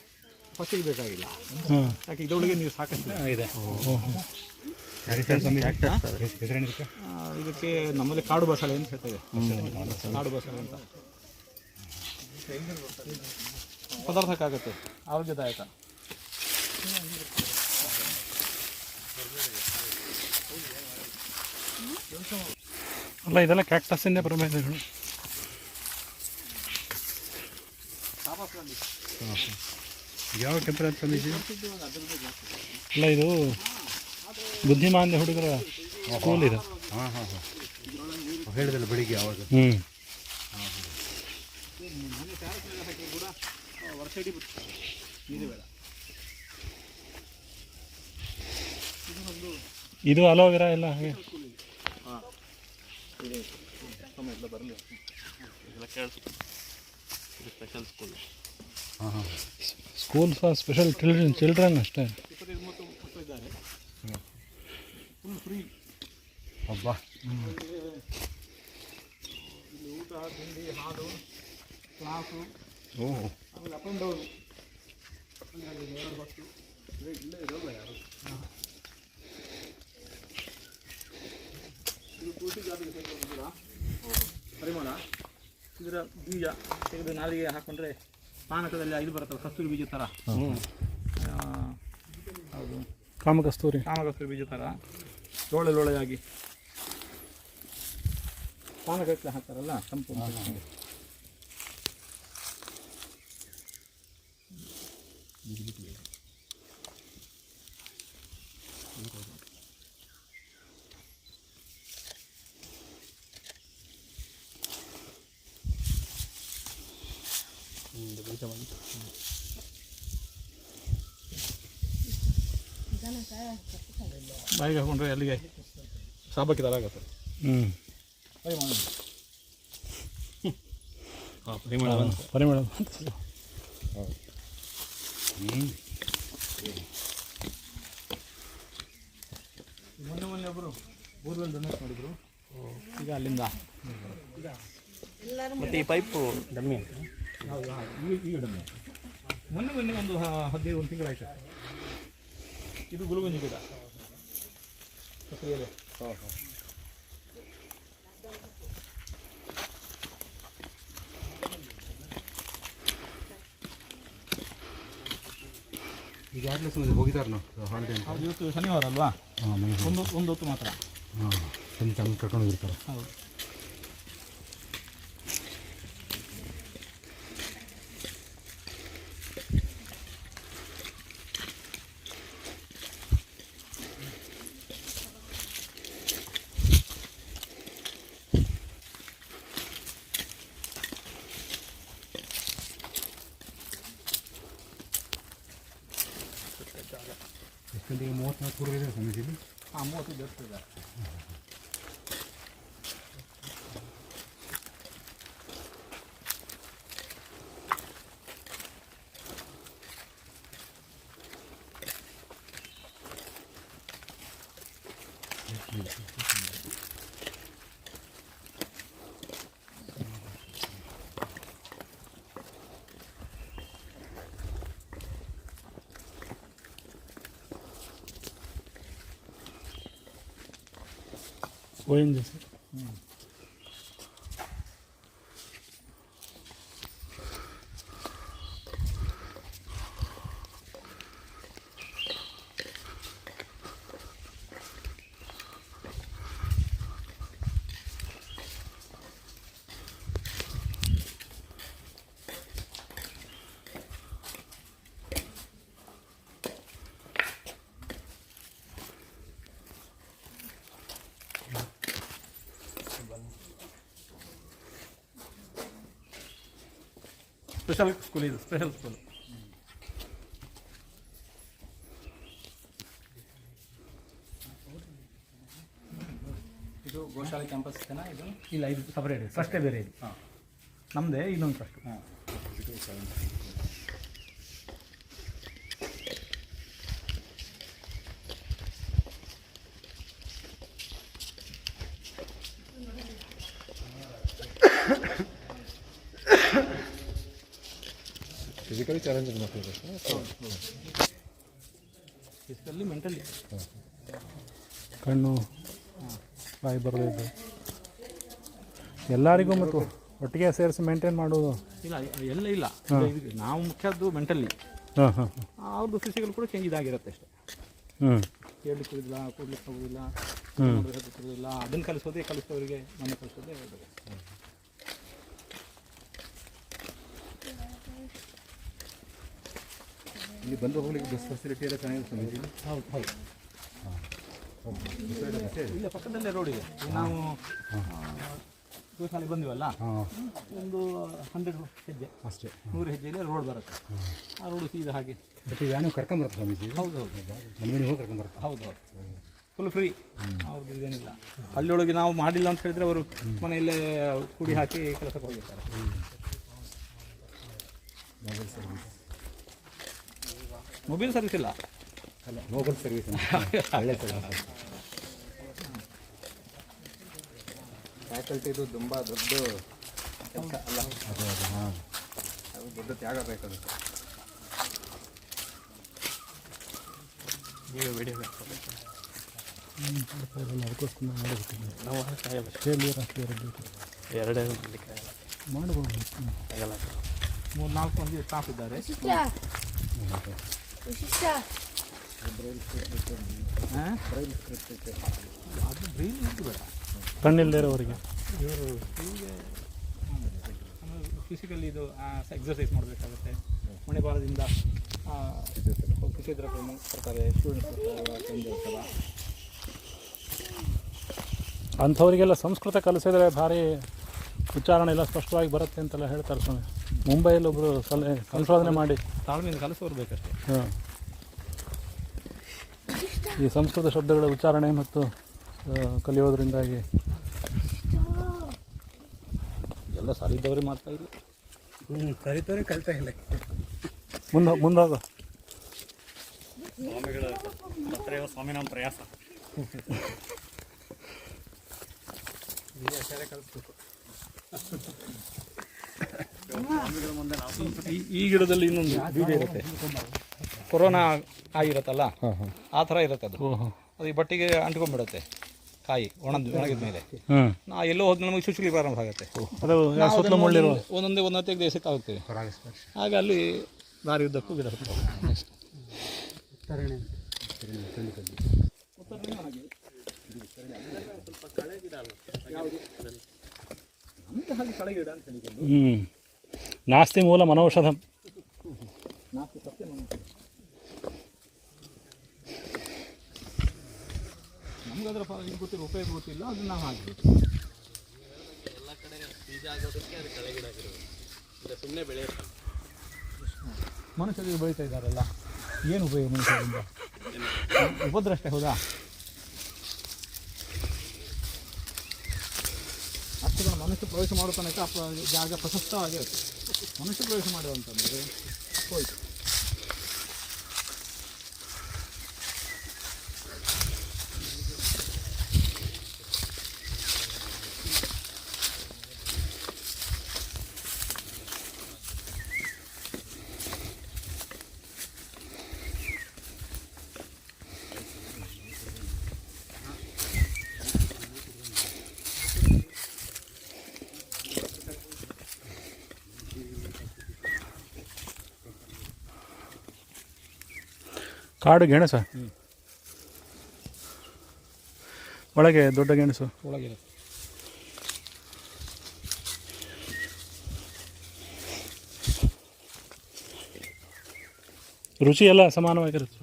ಫಸ್ಟಿಗೆ ಬೇಕಾಗಿಲ್ಲ. ಯಾಕೆ ಇದರೊಳಗೆ ನೀವು ಸಾಕಷ್ಟು ಇದೆ. ಇದಕ್ಕೆ ನಮ್ಮಲ್ಲಿ ಕಾಡು ಬಸಳೆ ಅಂತ ಹೇಳ್ತೇವೆ. ಕಾಡು ಬಸಳೆ ಅಂತ ಪದಾರ್ಥಕ್ಕಾಗತ್ತೆ, ಆರೋಗ್ಯದಾಯಕ. ಅಲ್ಲ ಇದೆಲ್ಲ ಕ್ಯಾಕ್ಟಸ್ಸಿಂದ ಪ್ರಭೇದಗಳು. ಯಾವ ಕೆಂಪರಾಜ ಸ್ವಾಮೀಜಿ? ಅಲ್ಲ ಇದು ಬುದ್ಧಿಮಾಂದ್ಯ ಹುಡುಗರ ಸ್ಕೂಲ್ ಇದು. ಹೇಳಿದಲ್ಲ ಬೆಳಿಗ್ಗೆ ಯಾವಾಗ. ಇದು ಅಲೋವೆರಾ ಎಲ್ಲ ಹಾಗೆ. ಸ್ಕೂಲ್ ಫಾರ್ ಸ್ಪೆಷಲ್ ಚಿಲ್ಡ್ರನ್ ಅಷ್ಟೇ. ಕೊಟ್ಟಿದ್ದಾರೆ, ಫುಲ್ ಫ್ರೀ. ಅಬ್ಬಾ ಇಲ್ಲಿ ಊಟ, ತಿಂಡಿ, ಹಾಲು, ಕ್ಲಾಸು, ಓಹ್ ಆಮೇಲೆ ಅಪ್ ಆ್ಯಂಡ್ ಡೌನ್ 2 ಹೊತ್ತು ಇಲ್ಲೇ ಇರೋಲ್ಲ ಯಾರು. ಇದು ತುಳಸಿ ಜಾತಿಗೆ ಸೇರಿದ ಗಿಡ, ಪರಿಮಳ. ಇದರ ಬೀಜ ತೆಗೆದು ನಾಲಿಗೆ ಹಾಕೊಂಡ್ರೆ ಪಾನಕದಲ್ಲಿ ಇದು ಬರುತ್ತಲ್ಲ, ಕಸ್ತೂರಿ ಬೀಜ ಥರ. ಹೌದು, ಕಾಮಕಸ್ತೂರಿ ಬೀಜ ಥರ ಲೋಳೆ ಲೋಳೆಯಾಗಿ ಪಾನಕಕ್ಕೆ ಹಾಕ್ತಾರಲ್ಲ, ತಂಪು. ಬಾಯಿಗೆ ಹಾಕೊಂಡ್ರೆ ಅಲ್ಲಿಗೆ ಸಾಬಕ್ಕಿ ಥರ ಆಗುತ್ತೆ. ಪರಿಮಳ ಮೊನ್ನೆ ಒಬ್ಬರು ಬೋರ್ವೆಲ್ ಡೊನೇಟ್ ಮಾಡಿದ್ರು, ಈಗ ಅಲ್ಲಿಂದ. ಮತ್ತೆ ಈ ಪೈಪು ಡಮ್ಮಿ ಅಂತ ಈಗ ಡಮ್ಮಿ. ಮೊನ್ನೆ ಒಂದು 15 ತಿಂಗಳಾಯ್ತು. ಇದು ಗುಲುಗುಂಜಿ ಗಿಡ. ಈಗಾಗಲೇ ಸುಮ್ಮನೆ ಹೋಗಿದ್ದಾರೆ ನಾವು ಹಾಲಿಡೇ ಅಂತ. ಹೌದು, ಇವತ್ತು ಶನಿವಾರ ಅಲ್ವಾ? ಒಂದು ಹೊತ್ತು ಮಾತ್ರ. ಹಾಂ, ಸಂಜೆ ಕರ್ಕೊಂಡು ಹೋಗಿರ್ತಾರೆ. ಹೌದು. ಎಷ್ಟೊಂದಿಗೆ 34 ಪೂರ್ವ ಇದೆ ಸ್ವಾಮೀಜಿಲಿ. 30 ಜಸ್ಟ್ ಇದೆ. ONG sir. ಸ್ಪೆಷಲ್ ಸ್ಕೂಲ್ ಇದು, ಸ್ಪೆಷಲ್ ಸ್ಕೂಲ್. ಇದು ಗೋಶಾಲೆ ಕ್ಯಾಂಪಸ್ ಇದೆನಾ ಇದು? ಇಲ್ಲ, ಇದು ಸಪರೇಟ್ ಇದೆ, ಟ್ರಸ್ಟೇ ಬೇರೆ ಇದು. ಹಾಂ, ನಮ್ಮದೇ ಇನ್ನೊಂದು ಟ್ರಸ್ಟ್. ಹಾಂ, ಫಿಸಿಕಲಿ ಚಾಲೆಂಜ್ ಮಕ್ಕಳಿಗೆ ಫಿಸಿಕಲಿ, ಮೆಂಟಲಿ. ಕಣ್ಣು ಬಾಯಿ ಬರಬೇಕು ಎಲ್ಲರಿಗೂ, ಮತ್ತು ಒಟ್ಟಿಗೆ ಸೇರಿಸಿ ಮೇಂಟೈನ್ ಮಾಡೋದು. ಇಲ್ಲ, ಎಲ್ಲ ಇಲ್ಲ. ಇದು ನಾವು ಮುಖ್ಯದ್ದು ಮೆಂಟಲಿ. ಹಾಂ ಹಾಂ ಅವ್ರದ್ದು ಫಿಸಿಕಲ್ ಕೂಡ ಚೇಂಜ್ ಇದಾಗಿರುತ್ತೆ ಅಷ್ಟೇ. ಹೇಳಲಿಕ್ಕೆ ಕೊಡೋದಿಲ್ಲ, ಕೊಡ್ಲಿಕ್ಕೆ ಹೋಗೋದಿಲ್ಲ, ಕೊಡೋದಿಲ್ಲ. ಅದನ್ನು ಕಲಿಸೋದೇ ಕಲಿಸೋರಿಗೆ, ಮನೆ ಕಲಿಸೋದೇ ಒಳ್ಳೆಯದು. ಇಲ್ಲಿ ಬಂದು ಹೋಗ್ಲಿಕ್ಕೆ ಬಸ್ ಫೆಸಿಲಿಟಿ ಎಲ್ಲ ಚೆನ್ನಾಗಿದೆ ಸ್ವಾಮೀಜಿ. ಹೌದು ಹೌದು. ಇಲ್ಲ, ಪಕ್ಕದಲ್ಲೇ ರೋಡ್ ಇದೆ. ನಾವು ಗೋಶಾಲೆ ಬಂದಿವಲ್ಲ, ಒಂದು 100 ಹೆಜ್ಜೆ ಅಷ್ಟೇ, 100 ಹೆಜ್ಜೆಯಲ್ಲಿ ರೋಡ್ ಬರುತ್ತೆ. ಆ ರೋಡು ಸೀದಾ ಹಾಗೆ. ಬಟ್ ವ್ಯಾನು ಕರ್ಕೊಂಬರುತ್ತೆ ಸ್ವಾಮೀಜಿ. ಹೌದು ಹೌದು, ಮನೆ ಹೋಗಿ ಕರ್ಕೊಂಬರುತ್ತೆ. ಹೌದು ಹೌದು, ಫುಲ್ ಫ್ರೀ. ಅವ್ರದ್ದು ಇದೇನಿಲ್ಲ. ಹಳ್ಳಿಯೊಳಗೆ ನಾವು ಮಾಡಿಲ್ಲ ಅಂತ ಹೇಳಿದ್ರೆ ಅವರು ಮನೆಯಲ್ಲೇ ಕುಡಿ ಹಾಕಿ ಕೆಲಸಕ್ಕೆ ಹೋಗಿರ್ತಾರೆ. ಮೊಬೈಲ್ ಸರ್ವಿಸ್ ಇಲ್ಲ. ಅಲ್ಲ ನೋಬಲ್ ಸರ್ವಿಸ್ ಒಳ್ಳೆ ಸರ್ವಿಸ್. ಫ್ಯಾಕಲ್ಟಿದು ತುಂಬ ದೊಡ್ಡ ಕೆಲಸ ಅಲ್ಲ. ಅದು ದೊಡ್ಡ ತ್ಯಾಗ ಬೇಕಾಗುತ್ತೆ. ನೀವು ವಿಡಿಯೋ ಅದಕ್ಕೋಸ್ಕರ ಮಾಡಬೇಕು. ನಾವು ಎರಡೇ ಮಾಡಲಿಕ್ಕೆ ಮಾಡ್ಬೋದು. ಆಗಲ್ಲ. 3-4 ಮಂದಿ ಸ್ಟಾಫ್ ಇದ್ದಾರೆ. ಅದು ಬ್ರೈಲ್ ಬೇಡ, ಕಣ್ಣಿಲ್ಲದೆ ಇರೋವರಿಗೆ ಇವರು ಹೀಗೆ ಫಿಸಿಕಲಿ ಇದು ಎಕ್ಸರ್ಸೈಸ್ ಮಾಡಬೇಕಾಗುತ್ತೆ. ಮಣಿಪಾಲದಿಂದ ಕಿಸಿದ್ರ ಬರ್ತಾರೆ, ಸ್ಟೂಡೆಂಟ್ಸ್ ಬರ್ತಾರೆ, ಚೇಂಜ್ ಇರ್ತಲ್ಲ. ಅಂಥವರಿಗೆಲ್ಲ ಸಂಸ್ಕೃತ ಕಲಿಸಿದ್ರೆ ಭಾರಿ ಉಚ್ಚಾರಣೆ ಎಲ್ಲ ಸ್ಪಷ್ಟವಾಗಿ ಬರುತ್ತೆ ಅಂತೆಲ್ಲ ಹೇಳ್ತಾರೆ ಸ್ವಾಮಿ. ಮುಂಬೈಯಲ್ಲಿ ಒಬ್ಬರು ಸಂಶೋಧನೆ ಮಾಡಿ ತಾಳ್ಮೆಯಿಂದ ಕಲಿಸೋರು ಬೇಕಷ್ಟೇ. ಹಾಂ, ಈ ಸಂಸ್ಕೃತ ಶಬ್ದಗಳ ಉಚ್ಚಾರಣೆ ಮತ್ತು ಕಲಿಯೋದ್ರಿಂದಾಗಿ ಎಲ್ಲ ಸರಿದವರೇ ಮಾಡ್ತಾ ಇಲ್ಲ. ಕಲಿತವ್ರೆ ಕಲಿತಾ ಇಲ್ಲ. ಮುಂದಾಗ ಸ್ವಾಮಿಗಳ ಹತ್ರ ಸ್ವಾಮಿ ನಮ್ಮ ಪ್ರಯಾಸ ಈ ಗಿಡದಲ್ಲಿ ಇನ್ನೊಂದು ಬೀಜ ಇರುತ್ತೆ, ಕೊರೋನಾ ಆಗಿರುತ್ತಲ್ಲ ಆ ಥರ ಇರುತ್ತೆ ಅದು. ಅದು ಈ ಬಟ್ಟಿಗೆ ಅಂಟ್ಕೊಂಡ್ಬಿಡುತ್ತೆ ಕಾಯಿ ಒಣಗಿದ ಮೇಲೆ. ನಾ ಎಲ್ಲೋ ಹೋದ್ ನಮಗೆ ಚುಚ್ಚುಲಿ ಪ್ರಾರಂಭ ಆಗುತ್ತೆ. ಒಂದೊಂದೇ ತೆಗೆದು ಎಸೆತಾ ಹೋಗ್ತೀವಿ. ಆಗ ಅಲ್ಲಿ ದಾರಿ ಉದ್ದಕ್ಕೂ ಗಿಡ ನಾಸ್ತಿ ಮೂಲ ಮನೌಷಧಂ. ನಮ್ಗೆ ಅದರ ಗೊತ್ತಿಲ್ಲ, ಉಪಯೋಗ ಗೊತ್ತಿಲ್ಲ, ಅದನ್ನ ನಾವು ಹಾಕ್ಬೇಕು. ಎಲ್ಲ ಕಡೆ ಬೀಜ ಆಗೋದಕ್ಕೆ ಅದು ಕೆಳಗಿಡ ಆಗಿರೋದು, ಸುಮ್ಮನೆ ಬೆಳೆಯುತ್ತೆ. ಮನುಷ್ಯರಿಗೆ ಬೆಳೀತಾ ಇದ್ದಾರಲ್ಲ, ಏನು ಉಪಯೋಗ ಮನುಷ್ಯರಿಂದ? ಉಪದ್ರ ಅಷ್ಟೇ, ಹೌದಾ? ಅಷ್ಟು ಜನ ಮನುಷ್ಯ ಪ್ರವೇಶ ಮಾಡೋ ತನಕ ಜಾಗ ಪ್ರಶಸ್ತವಾಗಿರುತ್ತೆ. ಮನುಷ್ಯ ಪ್ರವೇಶ ಮಾಡುವಂತಂದರೆ ಹೋಯ್ತು. ಕಾಡು ಗೆಣಸ, ಒಳಗೆ ದೊಡ್ಡ ಗೆಣಸು ಒಳಗೆ ರುಚಿ ಎಲ್ಲ ಸಮಾನವಾಗಿರುತ್ತೆ.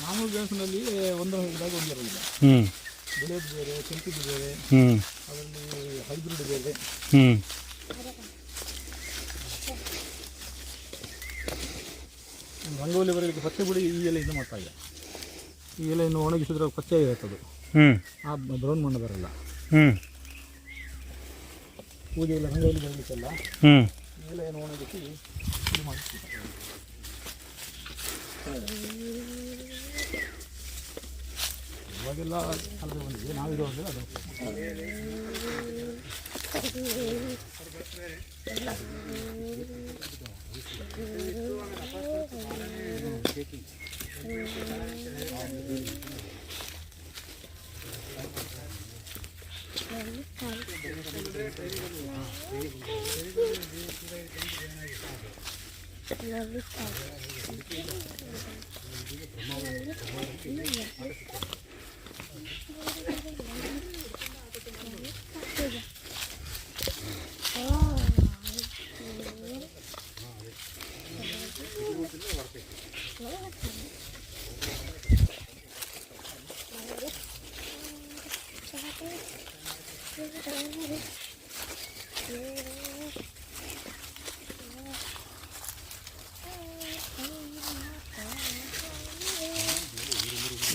ಮಾಮೂಲು ಗೆಣಸಿನಲ್ಲಿ ಒಂದೊಂದಾಗಿ ಒಂದಿರಲಿಲ್ಲ. ಬೆಳೆಯೋದು ಬೇರೆ, ಕೆಂಪಿದ್ದು ಬೇರೆ, ಅದರಲ್ಲಿ ಹೈಬ್ರಿಡ್ ಬೇರೆ. ರಂಗೋಲಿ ಬರಲಿಕ್ಕೆ ಪಚ್ಚೆ ಬಿಡಿ ಈ ಎಲೆಯಿಂದ ಮಾಡ್ತಾ ಇಲ್ಲ. ಈ ಎಲೆಯನ್ನು ಒಣಗಿಸಿದ್ರೆ ಪಚ್ಚೆ ಇರುತ್ತದು, ಆ ಬ್ರೌನ್ ಮಣ್ಣು ಬರಲ್ಲ. ಪೂಜೆ ಇಲ್ಲ, ರಂಗೋಲಿ ಬರಲಿಕ್ಕೆಲ್ಲ ಈ ಎಲೆಯನ್ನು ಒಣಗಿಸಿ ಇದು ಮಾಡ್ತೀವಿ. ಇವಾಗೆಲ್ಲ ಕಲದ ಬಂದಿದೆ, ನಾವಿರುವಾಗ ಅದು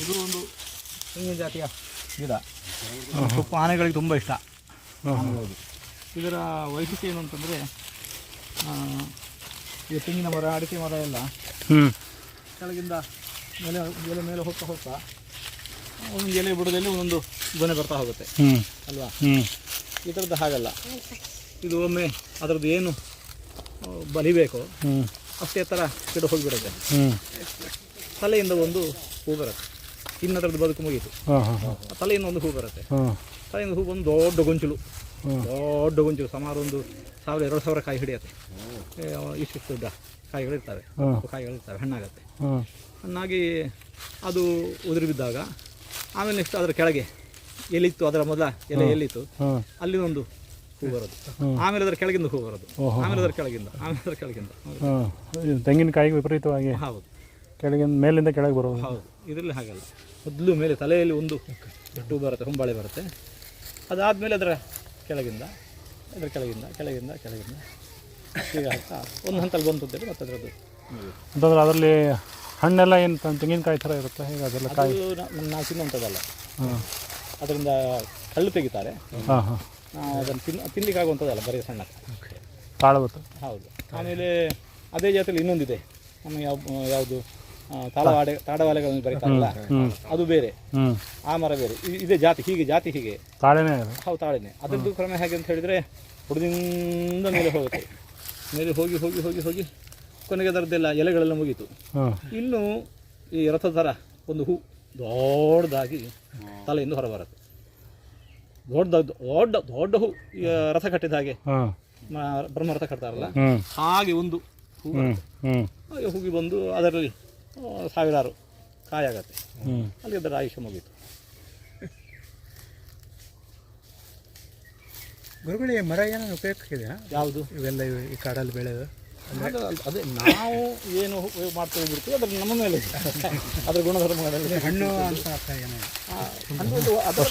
ಇದು ಒಂದು ತೆಂಗಿನ ಜಾತಿಯ ಗಿಡ. ತುಪ್ಪ ಆನೆಗಳಿಗೆ ತುಂಬ ಇಷ್ಟ. ಇದರ ವೈಶಿಷ್ಟ್ಯ ಏನು ಅಂತಂದರೆ ಈ ತೆಂಗಿನ ಮರ ಅಡಿಕೆ ಮರ ಎಲ್ಲ ಕೆಳಗಿಂದ ಮೇಲೆ ಎಲೆ ಮೇಲೆ ಹೋಗ್ತಾ ಹೋಗ್ತಾ ಒಂದು ಎಲೆ ಬುಡದಲ್ಲಿ ಒಂದೊಂದು ಗೊನೆ ಬರ್ತಾ ಹೋಗುತ್ತೆ ಅಲ್ವಾ. ಈ ಥರದ್ದು ಹಾಗಲ್ಲ, ಇದು ಒಮ್ಮೆ ಅದರದ್ದು ಏನು ಬಲಿಬೇಕೋ ಅಷ್ಟೇ ಎತ್ತರ ಗಿಡ ಹೋಗಿಬಿಡುತ್ತೆ. ತಲೆಯಿಂದ ಒಂದು ಹೂ ಬರುತ್ತೆ, ಇನ್ನದರದ್ದು ಬದುಕು ಮುಗೀತು. ತಲೆಯಿಂದ ಒಂದು ಹೂ ಬರುತ್ತೆ, ತಲೆಯಿಂದ ಹೂ ಬಂದು ದೊಡ್ಡ ಗೊಂಚಲು ಸುಮಾರು ಒಂದು 1000-2000 ಕಾಯಿ ಹಿಡಿಯುತ್ತೆ. ಇಷ್ಟು ದೊಡ್ಡ ಕಾಯಿಗಳಿರ್ತವೆ, ಹಣ್ಣಾಗತ್ತೆ. ಹಣ್ಣಾಗಿ ಅದು ಉದುರಿ ಬಿದ್ದಾಗ ಆಮೇಲೆ ನೆಕ್ಸ್ಟ್ ಅದರ ಕೆಳಗೆ ಎಲ್ಲಿತ್ತು, ಅದರ ಮೊದಲ ಎಲೆ ಎಲ್ಲಿತ್ತು ಅಲ್ಲಿ ಒಂದು ಹೂ ಬರೋದು, ಆಮೇಲೆ ಅದರ ಕೆಳಗಿಂದ ಹೂ ಬರೋದು, ಆಮೇಲೆ ಅದರ ಕೆಳಗಿಂದ ತೆಂಗಿನಕಾಯಿಗೆ ವಿಪರೀತವಾಗಿ ಹೌದು ಕೆಳಗಿಂದ ಮೇಲಿಂದ ಕೆಳಗೆ ಬರೋದು. ಹೌದು, ಇದರಲ್ಲಿ ಹಾಗಲ್ಲ. ಮೊದಲು ಮೇಲೆ ತಲೆಯಲ್ಲಿ ಒಂದು ಹೂ ಬರುತ್ತೆ, ಹೊಂಬಾಳೆ ಬರುತ್ತೆ. ಅದಾದಮೇಲೆ ಅದರ ಕೆಳಗಿಂದ ಹೀಗೆ ಆಗ್ತಾ ಒಂದು ಹಂತಲ್ಲಿ ಬಂತು ಅಂತೇಳಿ ಮತ್ತೆ ಅದರದ್ದು ಅಂತಂದ್ರೆ ಅದರಲ್ಲಿ ಹಣ್ಣೆಲ್ಲ ಏನು ತೆಂಗಿನಕಾಯಿ ಥರ ಇರುತ್ತೆ ಹೇಗೆ ಅದೆಲ್ಲ ಕಾಯಿ ನಾವು ತಿನ್ನುವಂಥದ್ದಲ್ಲ. ಅದರಿಂದ ಕಳ್ಳು ತೆಗಿತಾರೆ, ಅದನ್ನು ತಿನ್ಲಿಕ್ಕೆ ಆಗುವಂಥದ್ದಲ್ಲ, ಬರೀ ಸಣ್ಣ ತಾಳವತ್ತು. ಹೌದು. ಆಮೇಲೆ ಅದೇ ಜಾತಿಯಲ್ಲಿ ಇನ್ನೊಂದಿದೆ, ನಮ್ಮ ಯಾವುದು ತಾಡವಾಲೆಗಳನ್ನು ಬರೀತಾರಲ್ಲ, ಅದು ಬೇರೆ, ಆ ಮರ ಬೇರೆ, ಇದೇ ಜಾತಿ ಹೀಗೆ ತಾಳೆನೇ. ಹೌದು, ತಾಳೆನೆ. ಅದರದ್ದು ಕ್ರಮ ಹೇಗೆ ಅಂತ ಹೇಳಿದರೆ ಬುಡದಿಂದ ಮೇಲೆ ಹೋಗುತ್ತೆ, ಮೇಲೆ ಹೋಗಿ ಕೊನೆಗೆ ಅದರದ್ದೆಲ್ಲ ಎಲೆಗಳೆಲ್ಲ ಮುಗೀತು. ಇನ್ನು ಈ ರಥದ ಥರ ಒಂದು ಹೂ ದೊಡ್ಡದಾಗಿ ತಲೆಯಿಂದ ಹೊರಬರುತ್ತೆ, ದೊಡ್ಡ ಹೂ, ಈ ರಥ ಕಟ್ಟಿದ ಹಾಗೆ ಬ್ರಹ್ಮರಥ ಕಟ್ತಾರಲ್ಲ ಹಾಗೆ ಒಂದು ಹೂ ಹಾಗೆ ಹೋಗಿ ಬಂದು ಅದರಲ್ಲಿ 1000 ಕಾಯಿ ಆಗತ್ತೆ. ಅಲ್ಲಿ ಅದರ ಆಯುಷ್ಯ ಮುಗೀತು. ಗುರುಗಳೇ, ಮರ ಏನಾದ್ರು ಉಪಯೋಗಿಸಿದೆ? ಯಾವುದು? ಇವೆಲ್ಲ ಈ ಕಾಡಲ್ಲಿ ಬೆಳೆದು ಅದೇ ನಾವು ಏನು ಉಪಯೋಗ ಮಾಡ್ತೇವೆ ಬಿಡ್ತೀವಿ, ಅದ್ರ ನಮ್ಮ ಮೇಲೆ ಅದರ ಗುಣಧರ್ಮಗಳಲ್ಲಿ ಹಣ್ಣು ಅಂತ ಅದರ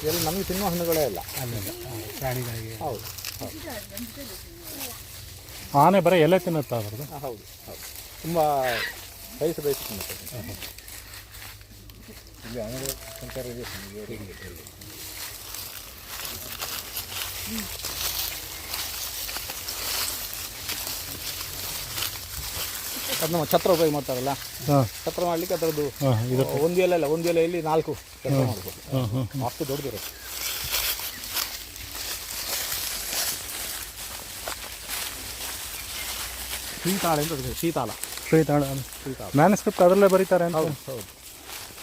ಎಲ್ಲ ನಮಗೆ ತಿನ್ನುವ ಹಣ್ಣುಗಳೇ ಇಲ್ಲ, ಪ್ರಾಣಿಗಳಿಗೆ. ಹೌದು. ಆನೆ ಬರೀ ಎಲೆ ತಿನ್ನುತ್ತಾ ಅದ್ರದ್ದು? ಹೌದು, ತುಂಬ ಬಯಸಿ ತಿನ್ನುತ್ತೆ. ಇಲ್ಲಿ ಆನೆಗಳ ಸಂಚಾರ ಇದೆ. ಅದು ನಮ್ಮ ಛತ್ರ ಉಪಯೋಗ ಮಾಡ್ತಾರಲ್ಲ, ಛತ್ರ ಮಾಡಲಿಕ್ಕೆ ಅದರದ್ದು ಒಂದು ಎಲೆಯಲ್ಲಿ 4 ಕೆಲಸ ಮಾಡ್ಬೋದು, ಅಷ್ಟು ದೊಡ್ಡದಿರುತ್ತೆ. ಶ್ರೀತಾಳ ಅಂತ ಶ್ರೀತಾಳ ಮ್ಯಾನುಸ್ಕ್ರಿಪ್ಟ್ ಅದರಲ್ಲೇ ಬರೀತಾರೆ ಅಂತ. ಹೌದು.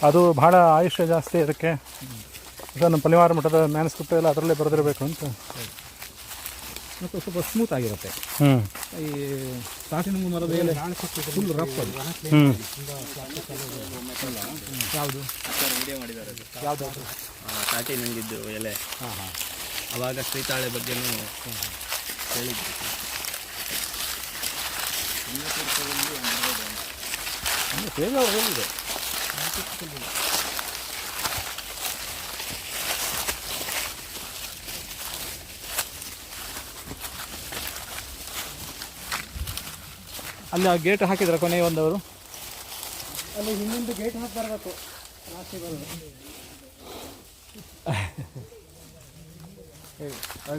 ಅದು ಭಾಳ ಆಯುಷ್ಯ ಜಾಸ್ತಿ ಅದಕ್ಕೆ. ನಮ್ಮ ಪಲಿವಾರ ಮಠದ ಮ್ಯಾನುಸ್ಕ್ರಿಪ್ಟ್ ಎಲ್ಲ ಅದರಲ್ಲೇ ಬರೆದಿರಬೇಕು ಅಂತ. ಮತ್ತು ಸ್ವಲ್ಪ ಸ್ಮೂತ್ ಆಗಿರುತ್ತೆ. ಈ ಸಾಟಿನುಂಗು ಮರದ ಎಲೆ ಫುಲ್ ರಫ್ ಅದು. ಯಾವುದು ವಿಡಿಯೋ ಮಾಡಿದ್ದಾರೆ ಅದು ಯಾವುದು ತಾಟಿ ನುಂಗಿದ್ದು ಎಲೆ. ಅವಾಗ ಶ್ರೀತಾಳೆ ಬಗ್ಗೆನೂ ಹೇಳಿದ್ರು. ಸೇವೆ ಅವ್ರು ಹೇಳಿದೆ. ಅಲ್ಲಿ ಆ ಗೇಟ್ ಹಾಕಿದ್ರೆ ಕೊನೆಗೆ ಒಂದವರು ಅಲ್ಲಿ ಹಿಂದಿಂದ ಗೇಟ್ ಹಾಕಿ ಬರಬೇಕು.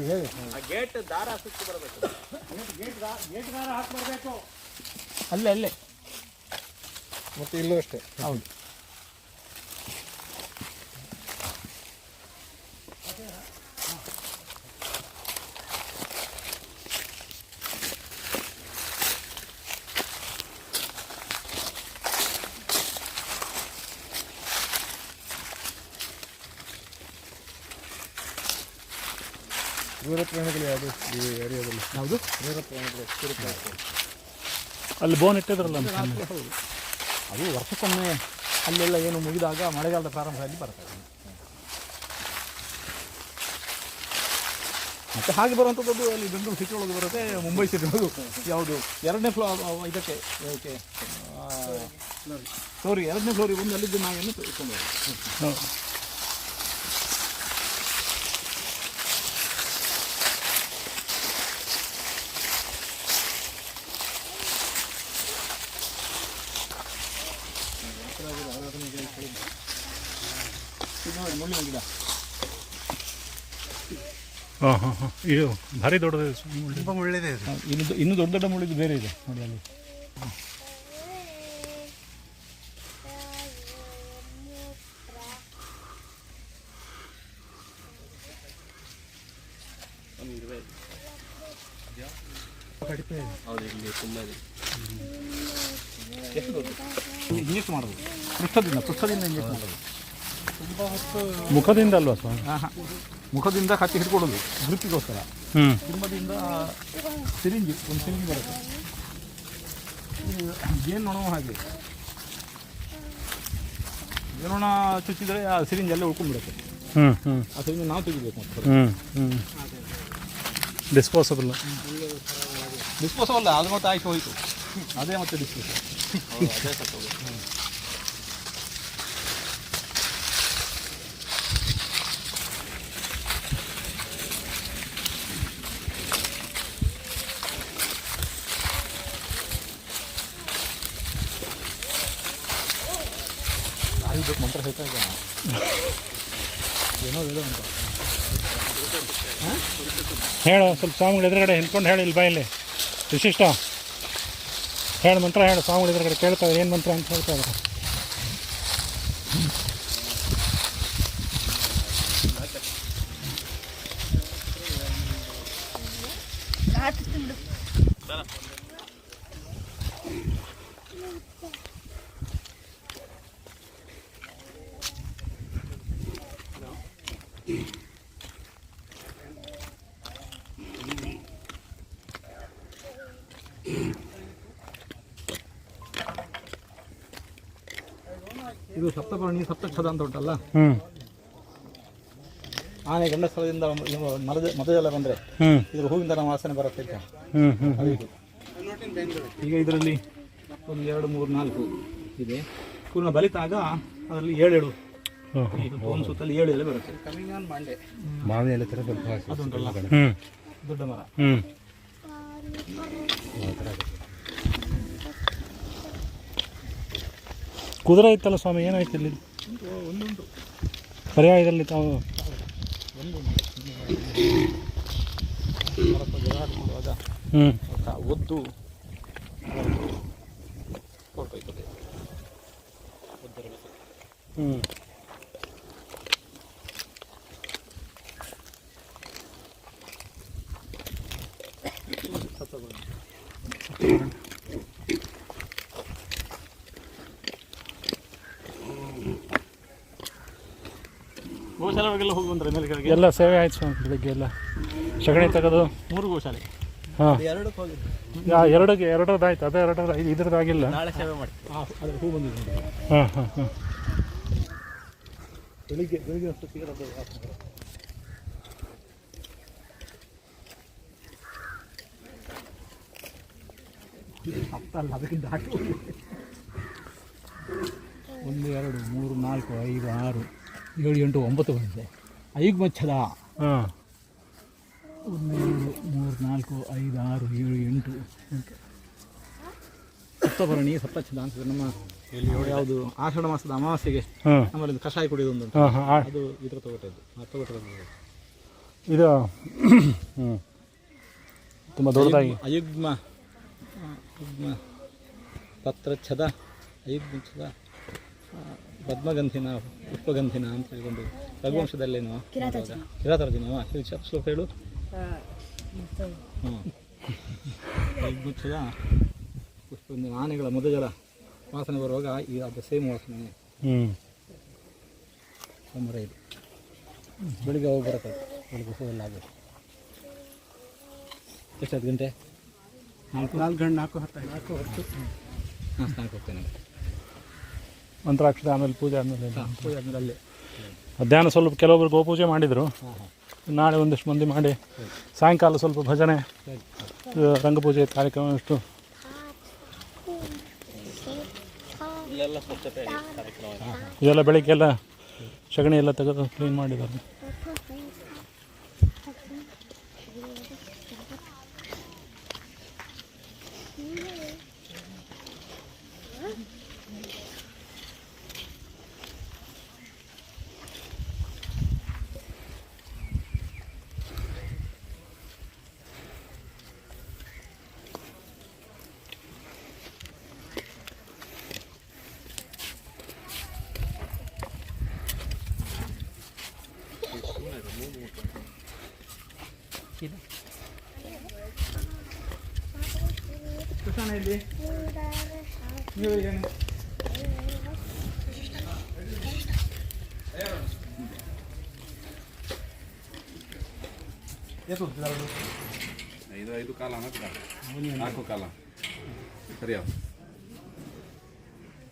ಹೇಳಿ ಗೇಟ್ ದಾರ ಸುತ್ತಿ ಬರಬೇಕು. ಗೇಟ್ ದಾರ ಹಾಕಿ ಬರಬೇಕು. ಅಲ್ಲೇ ಮತ್ತೆ ಇಲ್ಲೂ ಅಷ್ಟೇ. ಹೌದು. ದೂರ ಪ್ರಾಣಿಗಳು ಯಾವುದು ಈ ಏರಿಯಾದಲ್ಲಿ? ಯಾವುದು ದೂರ ಪ್ರಾಣಿಗಳು? ಅಲ್ಲಿ ಬೋನ್ ಇಟ್ಟಿದ್ರಲ್ಲ. ಹೌದು, ಅದು ವರ್ಷಕ್ಕೊಮ್ಮೆ ಅಲ್ಲೆಲ್ಲ ಏನು ಮುಗಿದಾಗ ಮಳೆಗಾಲದ ಪ್ರಾರಂಭದಲ್ಲಿ ಬರ್ತದೆ. ಮತ್ತು ಹಾಗೆ ಬರುವಂಥದ್ದು ಅಲ್ಲಿ ಬೆಂಗಳೂರು ಸಿಟಿ ಒಳಗೆ ಬರುತ್ತೆ, ಮುಂಬೈ ಸಿಟಿ ಒಳಗೆ ಯಾವುದು 2ನೇ ಇದಕ್ಕೆ ಫ್ಲೋರಿಗೆ 2ನೇ ಫ್ಲೋರಿಗೆ ಬಂದು ಅಲ್ಲಿದ್ದು ನಾವೇನು ತೆಗೆದುಕೊಂಡು ನೋಡಿ ಮುಳ್ಳಿನ ಗಿಡ ಹಾಂ ಹಾಂ ಹಾಂ ಇದು ಭಾರಿ ದೊಡ್ಡದಿದೆ ಮುಳ್ಳು. ತುಂಬ ಒಳ್ಳೆಯದೇ ಇದೆ. ಇನ್ನೂ ದೊಡ್ಡ ದೊಡ್ಡ ಮುಳ್ಳಿದ್ದು ಬೇರೆ ಇದೆ ನೋಡಿ ಅಲ್ಲಿ. ಹೌದು, ಇಲ್ಲಿ ತುಂಬ ಇದೆ. ಇಂಜೆಕ್ಟ್ ಮಾಡೋದು ಪೃಷ್ಠದಿಂದ ಇಂಜೆಕ್ಟ್ ಮಾಡೋದು. ಮುಖದಿಂದ ಅಲ್ವಾ ಸ್ವಾಮಿ? ಹಾಂ ಹಾಂ, ಮುಖದಿಂದ ಕತ್ತಿ ಹಿಡ್ಕೊಳ್ಳೋದು ಗ್ರಿಪ್ಪಿಗೋಸ್ಕರ. ಹ್ಞೂ ಕುಟುಂಬದಿಂದ ಸಿರಿಂಜ್, ಒಂದು ಸಿರಿಂಜ್ ಬರುತ್ತೆ. ಜೇನುನೊಣ ಹಾಗೆ ಜೇನುನೊಣ ಚುಚ್ಚಿದರೆ ಆ ಸಿರಿಂಜ್ ಅಲ್ಲೇ ಉಳ್ಕೊಂಡ್ಬಿಡುತ್ತೆ. ಹ್ಞೂ ಹ್ಞೂ ಆ ಸಿರಿಂಜ್ ನಾವು ತೆಗಿಬೇಕು ಅಂತ. ಹ್ಞೂ ಹ್ಞೂ ಡಿಸ್ಪೋಸಬಲ್. ಡಿಸ್ಪೋಸಬಲ್ ಅದು ಮತ್ತೆ ಆಯ್ತು ಹೋಯಿತು, ಅದೇ ಮತ್ತೆ ಡಿಸ್ಪೋಸಲ್. ಅದೇ ಸತ್ತೋಗುತ್ತೆ. ಮಂತ್ರ ಹೇಳ್ತಾ ಇದ್ದ ಏನೋ ಹೇಳೋ ಅಂತ ಹೇಳು ಸ್ವಲ್ಪ ಸ್ವಾಮಿಗಳು ಎದುರುಗಡೆ ನಿಂತ್ಕೊಂಡು ಹೇಳಿ ಇಲ್ಲಿ ಬಾಯಲ್ಲಿ ವಿಶಿಷ್ಟ ಹೇಳು ಮಂತ್ರ ಹೇಳು. ಸ್ವಾಮಿಗಳು ಎದುರುಗಡೆ ಕೇಳ್ತಾರೆ ಏನು ಮಂತ್ರ ಅಂತ ಹೇಳ್ತಾ ಇದ್ದಾರೆ. ಇದು ಸಪ್ತಪರ್ಣಿ ಸಪ್ತಕ್ಷದ ಅಂತ ಉಂಟಲ್ಲ, ಹ್ಞೂ ಆನೆ ಗಂಡ ಸ್ಥಳದಿಂದ ಮತಜಲ ಬಂದರೆ ಹ್ಞೂ ಇದ್ರ ಹೂವಿಂದ ನಮ್ಮ ವಾಸನೆ ಬರುತ್ತೆ ಅಂತ. ಹ್ಞೂ ಹ್ಞೂ ಅದು ಇದು. ಈಗ ಇದರಲ್ಲಿ 1 2 3 4 ಇದೆ. ಪೂರ್ಣ ಬಲಿತಾಗ ಅದರಲ್ಲಿ 7 ಒಂದು ಸುತ್ತಲ್ಲಿ 7 ಎಲೆ ಬರುತ್ತೆ. ಮಾವಿನ ಎಲೆ ಥರ ಸ್ವಲ್ಪ ಅದುಂಟಲ್ಲ ಹ್ಞೂ ದೊಡ್ಡ ಮರ. ಹ್ಞೂ ಕುದುರೆ ಇತ್ತಲ್ಲ ಸ್ವಾಮಿ, ಏನಾಯ್ತು ಇಲ್ಲಿ? ಒಂದುಂಟು ಪರ್ಯಾಯದಲ್ಲಿ ತಾವು ಹ್ಞೂ ಒದ್ದು ಹ್ಞೂ ಗೋಶಾಲೆಗಳಿಗೆಲ್ಲ ಹೋಗಿ ಬಂದರೆ ಮೇಲೆ ಕೆಳಗೆ ಎಲ್ಲ ಸೇವೆ ಆಯ್ತು ಸ್ವಾಮಿ. ಬೆಳಿಗ್ಗೆ ಎಲ್ಲ ಸಗಣಿ ತೆಗೆದು 3 ಗೋಶಾಲೆ. ಹಾಂ ಎರಡಕ್ಕೆ ಹೋಗಿದ್ದು. ಎರಡರದಾಯ್ತು, ಅದೇ ಇದ್ರದ್ದಾಗಿಲ್ಲ. ನಾಳೆ ಸೇವೆ ಮಾಡಿ. ಅದ್ರ ಹೂ ಬಂದಿದೆ. ಹಾಂ ಹಾಂ ಹಾಂ ಬೆಳಿಗ್ಗೆ ಅಷ್ಟೊತ್ತಿಗೆ ಅದು ವಾಸನೆ ಬರುತ್ತೆ. ಅಲ್ಲ ಅದಕ್ಕಿಂತ ದಾಟಿ 1 2 3 4 5 6 7 8 9 ಬಂದಿದೆ. 5 ಮಚ್ಚದ. ಹಾಂ 1 2 3 4 5 6 7 8 ಸಪ್ತಭರಣಿ ಸಪ್ತಚ್ಛದ ಅಂತ ನಮ್ಮ ಯಾವುದು ಆಷಾಢ ಮಾಸದ ಅಮಾವಾಸ್ಯೆಗೆ ಹಾಂ ನಮ್ಮಲ್ಲಿ ಕಷಾಯ ಕುಡಿಯೋದು ಹಾಂ ಹಾಂ ಅದು ಇದ್ರ ತಗೊಟ್ಟಿದ್ದು ಇದು ಹ್ಞೂ ತುಂಬ ದೊಡ್ಡದಾಗಿ ಅಯುಗ್ಮ ಪತ್ರಚ್ಛದ ಅಯುಗ್ಮಚ್ಛದ ಪದ್ಮಗಂಧಿನ ಪುಷ್ಪಗಂಧಿನ ಅಂತ ಹೇಳಿಕೊಂಡು ರಘುವಂಶದಲ್ಲೇನು ಕಿರಾತರ್ಜುನ ಇದು ಶ್ಲೋಕ ಹೇಳು. ಹಾಂ ಅಯುಗ್ಮಚ್ಛದ ಪುಷ್ಪಗಂಧಿನ ಆನೆಗಳ ಮಧುಜಲ ವಾಸನೆ ಬರುವಾಗ ಈ ಅದು ಸೇಮ್ ವಾಸನೆ ಮರ ಇದು. ಬೆಳಿಗ್ಗೆ ಹೋಗಿ ಬರುತ್ತೆ, ಬೆಳಿಗ್ಗೆ ಹೋಗಲ್ಲ ಆಗಬೇಕು. ಎಷ್ಟಾಯ್ತು ಗಂಟೆ? 4 ಗಂಟೆ 4:10 ಹಾಂ ಸ್ನಾನಕ್ಕೆ ಹೋಗ್ತೇನೆ. ಮಂತ್ರಾಕ್ಷತೆ ಆಮೇಲೆ ಪೂಜೆ ಆದಮೇಲೆ ಪೂಜೆ ಆದಮೇಲೆ ಅಲ್ಲೇ ಮಧ್ಯಾಹ್ನ ಸ್ವಲ್ಪ ಕೆಲವೊಬ್ರು ಗೋಪೂಜೆ ಮಾಡಿದರು. ನಾಳೆ ಒಂದಿಷ್ಟು ಮಂದಿ ಮಾಡಿ ಸಾಯಂಕಾಲ ಸ್ವಲ್ಪ ಭಜನೆ ರಂಗಪೂಜೆ ಕಾರ್ಯಕ್ರಮ ಇಷ್ಟು ಇಲ್ಲೆಲ್ಲ ಸ್ವಚ್ಛತೆ ಕಾರ್ಯಕ್ರಮ. ಇದೆಲ್ಲ ಬೆಳಿಗ್ಗೆಲ್ಲ ಸಗಣಿ ಎಲ್ಲ ತೆಗೆದು ಕ್ಲೀನ್ ಮಾಡಿದ್ದಾರೆ. ಹಾಕಿದೆ ಕೃಷ್ಣ ಇಲ್ಲಿ ನೀವು ಏನು ಐದು ಕಾಲ 4 ಕಾಲ ಸರಿಯಾ